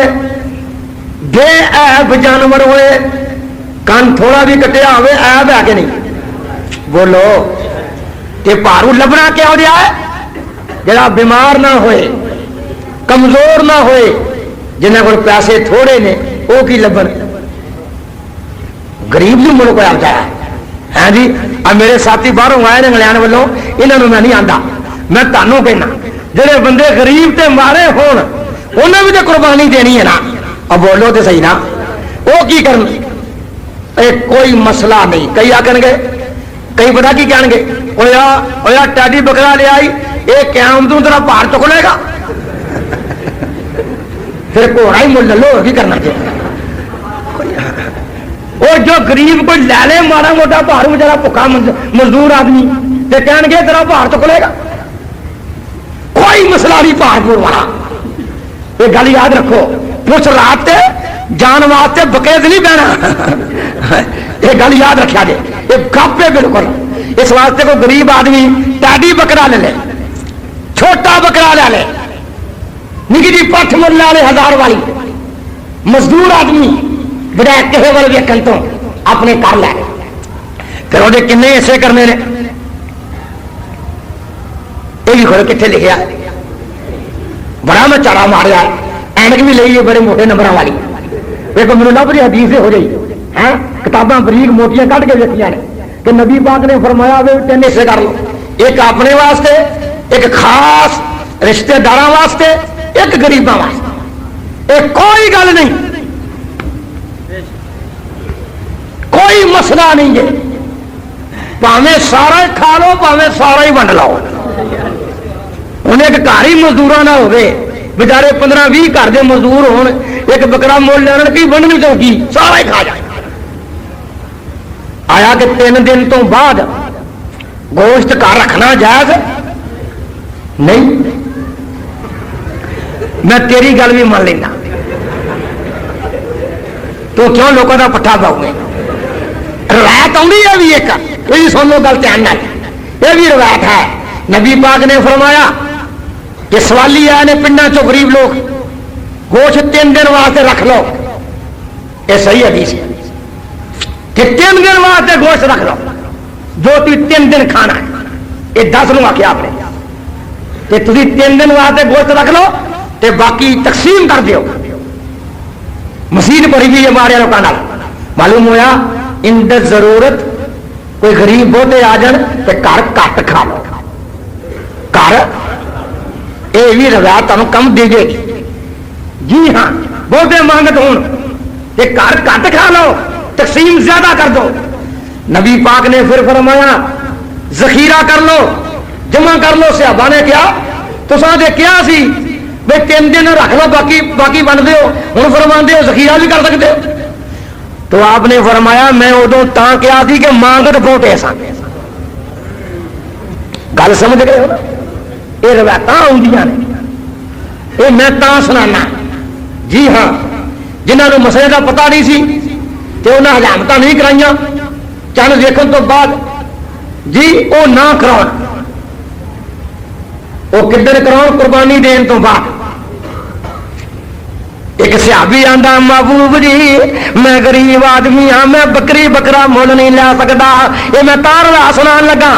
بے عیب جانور ہوئے کن تھوڑا بھی کٹیا ہوئے عیب ہے کہ نہیں بولو کہ پارو لبنا کیا ہو رہا ہے جڑا بیمار نہ ہوئے کمزور نہ ہوئے جنہیں کو پیسے تھوڑے نے وہ کی لبن غریب بھی ملک آ جایا ہے جی اب میرے ساتھی باہروں آئے نے انگلینڈ والوں انہوں نے میں نہیں آتا میں تانوں کہنا جڑے بندے غریب تے مارے ہون انہیں بھی تو قربانی دینی ہے نا اب بولو تو صحیح نا وہ کی کرن کوئی مسئلہ نہیں کئی آکن گے کئی پتا کی کہن گے اویا ٹیڈی بکرا لے آئی یہ قیامت تیرا پہاڑ چک لے گا پھر گھوڑا ہی مل لو کی کرنا چاہیے اور جو غریب کوئی لے لے مارا موٹا پہاڑ میں جرا بھوکا مزدور آدمی تے کہن گے تیرا پہاڑ چک لے گا کوئی مسئلہ نہیں پہاڑ پور والا یہ گل یاد رکھو پوچھ رات جان واسطے بقید نہیں بہنا یہ گل یاد رکھا جائے یہ گپ ہے بالکل اس واسطے کوئی غریب آدمی ٹیڈی بکرا لے لے چھوٹا بکرا لے لے نکی جی پٹھ مل لے لے 1000 والی مزدور آدمی بجائے کہے والے ویکن تو اپنے کر لے پھر وہ کنے ایسے کرنے نے یہ خود کتنے لکھا بڑا میں چارا ماریا اینک بھی لئی ہے بڑے موٹے نمبر والی دیکھو میرے لب جی حدیث ہو جائی ہے کتاباں بریک موٹیاں کٹ کے دیکھیاں نے کہ نبی پاک نے فرمایا ہوئے 3 حصے کر لو ایک اپنے واسطے ایک خاص رشتے داراں واسطے ایک غریباں واسطے ایک کوئی گل نہیں کوئی مسئلہ نہیں ہے پاویں سارا کھا لو پاویں سارا ہی ونڈ لاؤ انہیں ایک گھر ہی مزدوراں نہ ہوئے بچارے 15-20 گھر دے مزدور ہون ایک بکرا مول لینا کی ونڈنی تو کی سارا ہی کھا جائے آیا کہ 3 دن تو بعد گوشت گھر رکھنا جائز نہیں میں تیری گل بھی مان لینا تو کیوں لوگوں کا پٹھا پاؤں گے روایت آئی ہے بھی ایک یہ سن لو گل دھیان نال یہ بھی روایت ہے نبی پاک نے فرمایا کہ سوالی آئے نے پنڈا چو غریب لوگ گوشت 3 دن واسطے رکھ لو یہ صحیح حدیث ہے کہ 3 دن واسطے گوشت رکھ لو جو تھی 3 دن کھانا ہے یہ 10 لوں آخیا آپ نے کہ تھی 3 دن واسطے گوشت رکھ لو تے باقی تقسیم کر دیو مسجد بھری بھی ہمارے لوگوں معلوم ہوا اندر ضرورت کوئی غریب بہتے آ جان تو گھر کٹ کھا لو گھر یہ بھی روایت تمہیں کم دے گی جی ہاں بہتے مانگت ہون کہ گھر کٹ کھا لو تقسیم زیادہ کر دو نبی پاک نے پھر فرمایا ذخیرہ کر لو جمع کر لو صحابہ نے کیا تو دے کیا سی بھائی 3 دن رکھ لو باقی بن دو ہوں فرما دو ذخیرہ بھی کر سکتے ہو تو آپ نے فرمایا میں ادو تا کیا تھی کہ مانگت بہت ایسا گل سمجھ گئے ہو یہ روایت آدیاں نے یہ میں تا سنانا جی ہاں جنہوں نے مسئلے کا پتا نہیں سی کہ انہیں حجامت نہیں کرائیاں چند دیکھن تو بعد جی وہ نہ کراؤ وہ کدھر کراؤ قربانی دین تو بعد ایک صحابی آندا محبوب جی میں غریب آدمی ہاں میں بکری بکرا مول نہیں لے سکتا یہ میں تار سنان لگا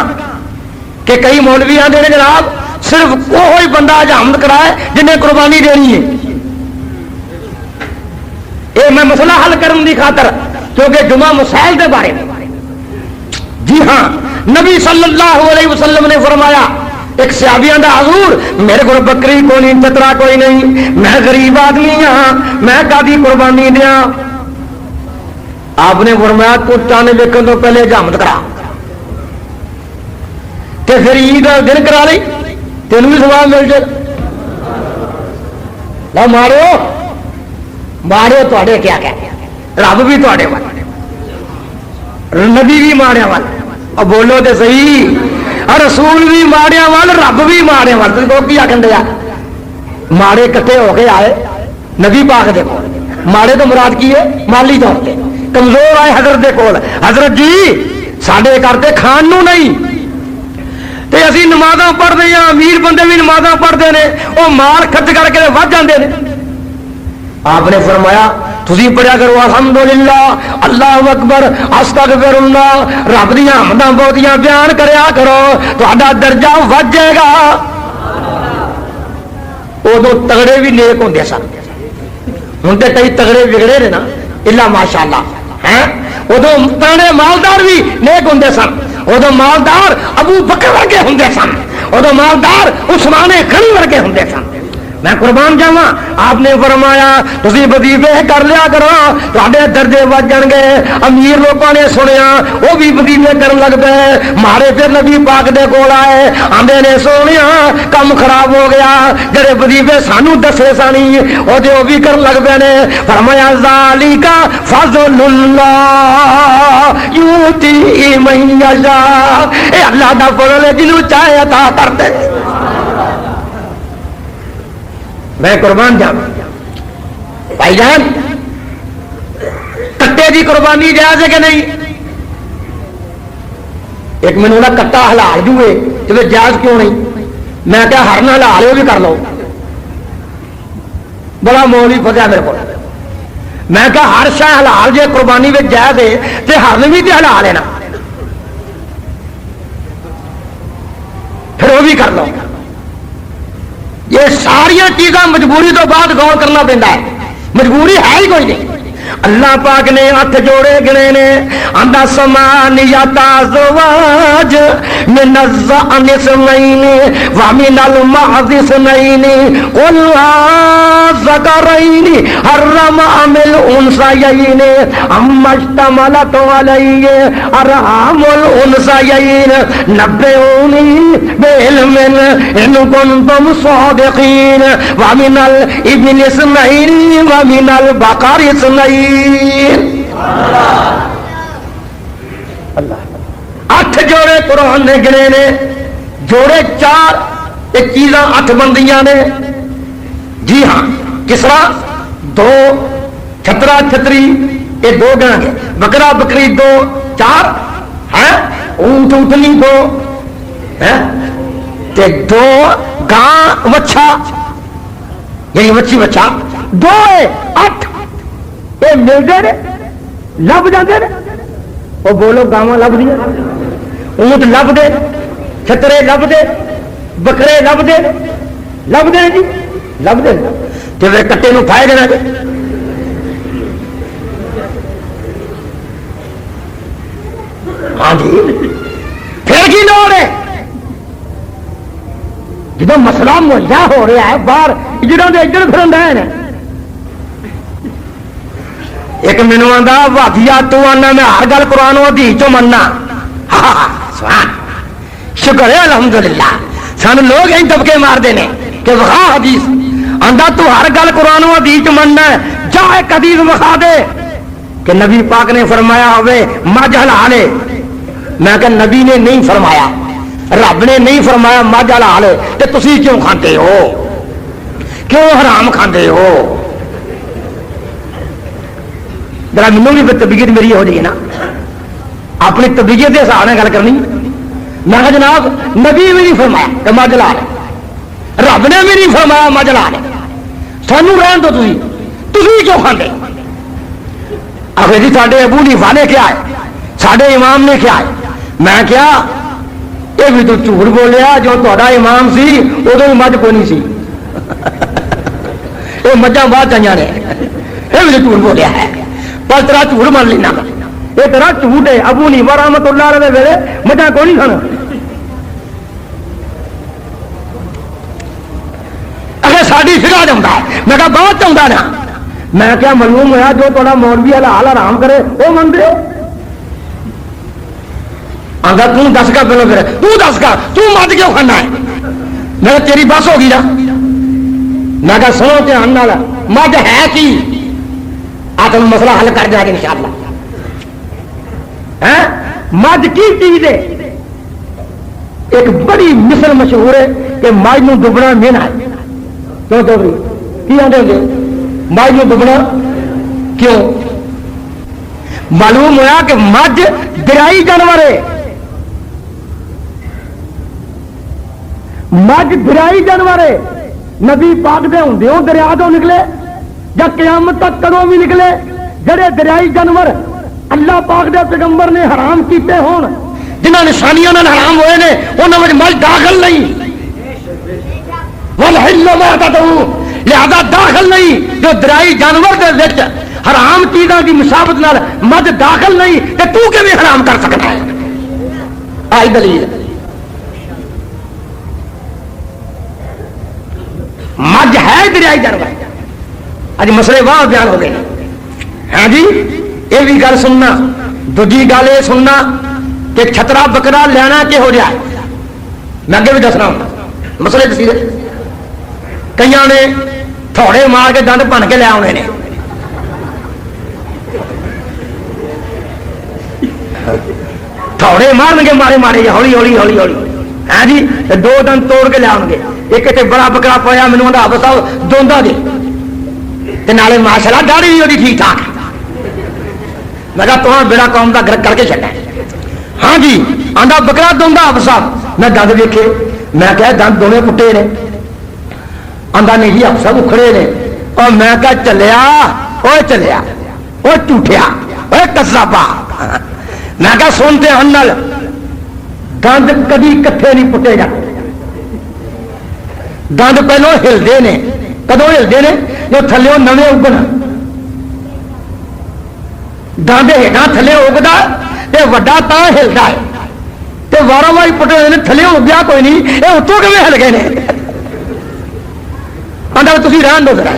کہ کئی مولوی آندے نے جناب صرف وہی بندہ حجامت کرائے جنہیں قربانی دینی ہے. یہ میں مسئلہ حل کرنے کی خاطر کیونکہ جمعہ مسائل کے بارے میں جی ہاں نبی صلی اللہ علیہ وسلم نے فرمایا ایک صحابی آندا حضور میرے کو بکری کوئی نہیں چترا کوئی نہیں میں غریب آدمی ہاں میں کادی قربانی دیا. آپ نے فرمایا تو چاند دیکھنے تو پہلے حجامت کرا تے پھر عید دن کرا لی تین بھی سوال مل جائے. لو مارو مارو تے کیا رب بھی تے نبی بھی ماریا وال اور بولو تو صحیح اور رسول بھی ماریا وال رب بھی ماریا وال تو کی آخر دیا ماڑے کٹھے ہو کے آئے نبی پاک دے کول. ماڑے تو مراد کی ہے مالی طور پہ کمزور آئے حضرت دے کول حضرت جی ساڈے کرتے کھان نو نہیں تے اسی نمازاں پڑھتے ہیں امیر بندے بھی نمازاں پڑھتے ہیں وہ مال خرچ کر کے ود جاندے نے. آپ نے فرمایا تسی پڑھیا کرو الحمدللہ اللہ اکبر استغفر اللہ رب دیاں حمداں بہتیاں بیان کریا کرو تہاڈا درجہ ود جائے گا. ادو تگڑے بھی نیک ہوندے سن ہوں تو کئی تگڑے بگڑے نے نا الا ماشاء اللہ ہے. ادو تگڑے مالدار بھی نیک ہوندے سن. ادو مالدار ابو بکر ورگے ہوندے سن. ادو مالدار عثمان غنی ورگے ہوندے سن. میں قربان جاواں آپ نے فرمایا تسی وظیفے کر لیا کرو تہاڈے درجے ود جان گے. امیر لوگوں نے سنیا وہ بھی وظیفے کرن لگ پے مارے پھر نبی پاک دے کول آئے آندے نے سونیا کم خراب ہو گیا جڑے وظیفے سانو دسے سانی وہ بھی کرن لگ پے نے. فرمایا ذالک فضل اللہ یؤتی من یشاء اے اللہ دا فضل ہے جنوں چاہے عطا کر دے. میں قربان جاؤں بھائی جان کٹے کی قربانی جائز ہے کہ نہیں؟ ایک میں نے کٹا حلال جوئے تو جائز کیوں نہیں؟ میں کیا ہرن حلال وہ بھی کر لو بڑا مولوی فضا میرے کو. میں کیا ہر شہ حلال جی قربانی میں جائز ہے تو ہرن بھی تو حلال ہے نا پھر وہ بھی کر لو. یہ ساری چیزاں مجبوری تو بعد غور کرنا پہنتا ہے مجبوری ہے ہی کوئی نہیں. اللہ پاک نے ہاتھ جوڑے گنے نے آندا سمانیات ازواج من الذکر اثنین ومن المعز اثنین قل الذکرین حرم ام الانثیین اما اشتملت علیہ ارحام الانثیین نبئونی بعلم ان کنتم صادقین ومن الابن اثنین ومن البقر اثنین. اللہ 8 جوڑے قرآن نے گنے نے جوڑے 4 یہ چیزاں 8 بندیاں نے. جی ہاں کسرا 2 چھترا چھتری یہ 2 گنا گے بکرا بکری 2 4 ہے اونٹ اونٹنی 2 ہے 2 گاں وچھا یعنی وچھی وچھا 2 ہے 8 یہ ملتے نے لب جاتے نے. وہ بولو گاواں لب دیا اونٹ لب دے چھترے لب دے بکرے لب دے جی لب دے تو پھر کٹے نو پائے دینا جی. ہاں جی پھر کی لوڑ ہے جب مسئلہ مہیا ہو رہا ہے باہر اجڑا دے اجڑ پھرن رہے ہیں. ایک مینو آتا وادیا تو آنا میں ہر گل قرآن حدیث چو مننا شکر ہے الحمدللہ سان لوگ یہی دبکے مارتے ہیں کہ وہا حدیث آندا تو ہر گل قرآن حدیث مننا ہے جا ایک حدیث وکھا دے کہ نبی پاک نے فرمایا ہوئے مجھ حلال ہے. میں کہ نبی نے نہیں فرمایا رب نے نہیں فرمایا مجھ حلال ہے تو تسی کیوں کھاتے ہو کیوں حرام کھاتے ہو؟ ذرا مینوں بھی طبیعت میری ہو جائے نا اپنی طبیعت کے حساب سے گل کرنی. میں کہا جناب نبی بھی نہیں فرمایا کہ مجھ حلال ہے رب نے بھی نہیں فرمایا مجھ حلال ہے سانو رہن دو تھی تسی کیوں کھاندے؟ آخر جی ساڈے ابو حنیفہ نے کیا ہے، ساڈے امام نے کیا ہے۔ میں کیا یہ بھی تو جھوٹ بولیا، جو تہاڈا امام سی ادو بھی مجھ کو نہیں سی، یہ مجھاں بعد چاہیے نے، یہ بھی تو جھوٹ بولیا ہے، پر تیرا جھوٹ مان لینا، یہ تیرا جھوٹ ہے۔ ابو حنیفہ رحمۃ اللہ علیہ ویلے مجھاں کو نہیں کھانا۔ اگر ساری فکر جمتا ہے، میں کہا بہت چاہتا نا، میں کیا معلوم ہوا جو تھوڑا مولوی حلال حرام کرے وہ منتے ہو؟ آگا توں دس کا پہلو پھر تو دس کا تو مد کیوں کھانا ہے؟ میں تیری بس ہوگی نا۔ میں کہا سنو دھیان نال، مد ہے کی؟ آ تم مسئلہ حل کر جائے گا انشاءاللہ۔ مد کی چیز ہے؟ ایک بڑی مثل مشہور ہے کہ مجھ نو ڈبنا مینا ہے۔ کیوں چودھری کی آدھے گے مجھ نو ڈبنا کیوں؟ معلوم ہوا کہ مجھ دریائی جانور ہے، مجھ دریائی جانور ہے۔ نبی پاک دے ہوندے ہو دریا تو نکلے یا قیامت تک کدوں بھی نکلے، جڑے دریائی جانور اللہ پاک دے پیغمبر نے حرام کیتے ہون، جنہاں نشانیاں نال حرام ہوئے نے، انہاں وچ مجھ داخل نہیں، والحل ما تدعو، لہذا داخل نہیں۔ جو دریائی جانور دے وچ حرام چیزاں دی مشابہت نال مجھ داخل نہیں تے تو کیویں حرام کر سکتا ہے؟ آئی دلیل مجھ ہے دریائی جانور۔ اج مسئلے واہ بیان ہو گئے۔ ہاں جی یہ بھی گل سننا، دوجی گل یہ سننا کہ چھترا بکرا لینا کہ ہو جائے۔ میں اگے بھی دسنا ہوں مسئلے دسی دے۔ کئی نے تھوڑے مار کے دند بن کے لے آنے نے، تھوڑے مارن گے مارے مارے ہولی ہولی ہولی ہولی، ہاں جی دو دند توڑ کے لے آؤ گے۔ ایک اتنے بڑا بکرا پویا مینوں آندا بتاؤ دوندا دے تے نالے ماشاءاللہ داڑھی بھی وہی ٹھیک ٹھاک۔ میں کہا تمہیں بیڑا قوم کا گرک کر کے چڈا۔ ہاں جی آندا بکرا دوندا آپ صاحب، میں دند ویکھے، میں کہا دند دونوں پٹے نے، آندا نہیں جی آپ سب اکھڑے نے۔ اور میں کہا چلیا اوے چلیا اوے جھوٹیا اوے کذابا، میں کہا سنتے ہن نال دند کدی کٹھے نہیں پٹے جاتے، دند پہلو ہلتے نے۔ کدو ہلتے نے؟ جو تھلے نویں اگن، دند ہیٹاں تھلے اگتا تے وڈا تا ہلتا ہے تے واروں واری پٹے ہوئے تھلے اگیا کوئی نہیں، یہ اتوں کیویں ہل گئے نے؟ آندا تسی رہن دو ذرا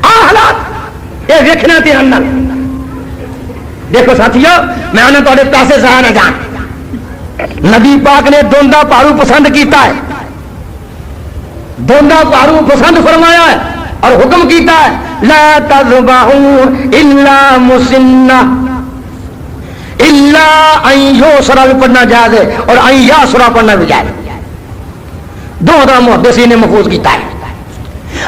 حالات یہ ویکھنا دھیان نال۔ دیکھو ساتھیو میں انہاں تہاڈے پیسے ضائع نہ جان۔ نبی پاک نے دوندا پارو پسند کیتا ہے، دوندا پارو پسند فرمایا ہے اور حکم کیتا ہے لا تذبحوا الا مسنہ الا ان یسرا بھی پڑھنا جائز ہے اور ان یسرا پڑھنا بھی جائز۔ دو طرح محدثین نے محفوظ کیتا ہے۔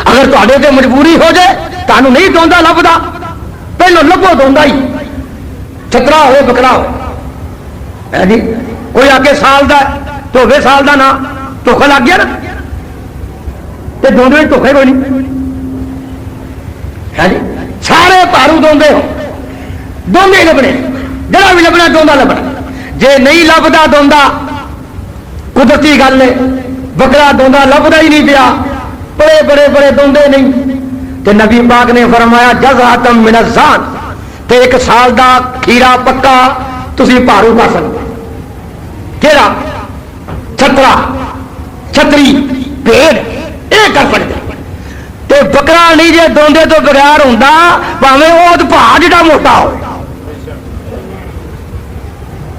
اگر تہاڈے تے مجبوری ہو جائے تانوں نہیں دوندا لبدا، پہلو لبو دوندا ہی، چھترا ہوئے بکرا ہو جی۔ کوئی آ کے سال دا دھوے سال دا نا دھوکھا لگ گیا نا تے دوندے دھوکھے کوئی نہیں، ہاں جی سارے پارو دوندے ہو، دوندے لبنے، جڑا بھی لبنا دوندا لبنا۔ جے نہیں لبدا دوندا قدرتی گل ہے، بکرا دوندا لبدا ہی نہیں پیا، بڑے بڑے بڑے دوندے نہیں تے نبی پاک نے فرمایا جزعۃ من الزان، تے ایک سال دا کھیرا پکا تسی پارو کر سکتے۔ کیڑا؟ چھترا، چھتری، بھیڑ یہ کر سکتے تے بکرا نہیں جے دوندے تو بغیر ہوندا بھاویں وہ پا جڑا موٹا ہو۔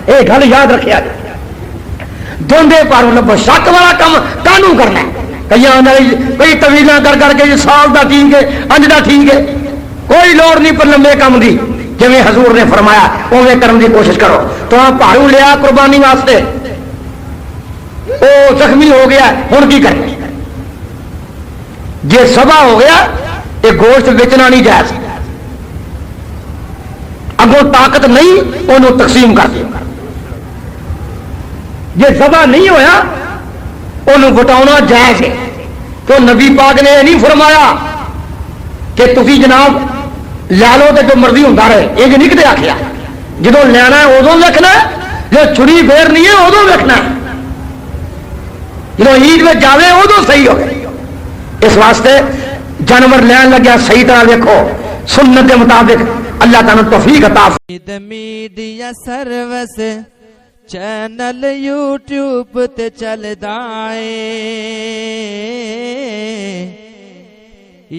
یہ گل یاد رکھیا جائے، دوندے پارو لبو۔ شک والا کام کانوں کرنا ہے؟ کئی طویلاں کر کر کے سال دا ٹھیک ہے، انج دا ٹھیک ہے، کوئی لوڑ نہیں پر لمبے کام دی۔ جویں حضور نے فرمایا اوے کرن دی کوشش کرو۔ تو پہاڑوں لیا قربانی واسطے، وہ زخمی ہو گیا ہن کی کرنا؟ جے سبا ہو گیا یہ گوشت بیچنا نہیں جائز، اگوں طاقت نہیں انہوں تقسیم کر دیں۔ جے سبا نہیں ہویا انہوں بٹاؤنا جائز ہے۔ تو نبی پاک نے نہیں فرمایا کہ تسی جناب لے لو تو جو مرضی ہوتا رہے، یہ نہیں کتے آخیا جدو لینا ہے ادو ویکھنا ہے، جو چھری پھیرنی ہے ادو ویکھنا ہے، جدو عید میں جاوے ادو صحیح ہوگی۔ اس واسطے جانور لین لگیا صحیح طرح دیکھو، سنت کے مطابق اللہ تعالیٰ توفیق عطا امید میڈیا سروس چینل یوٹیوب تے چلدا اے،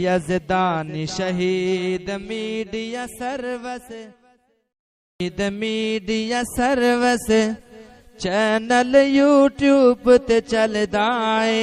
یزدانی شہید میڈیا سروس، امید میڈیا سروس چینل یوٹیوب تے چلدا اے۔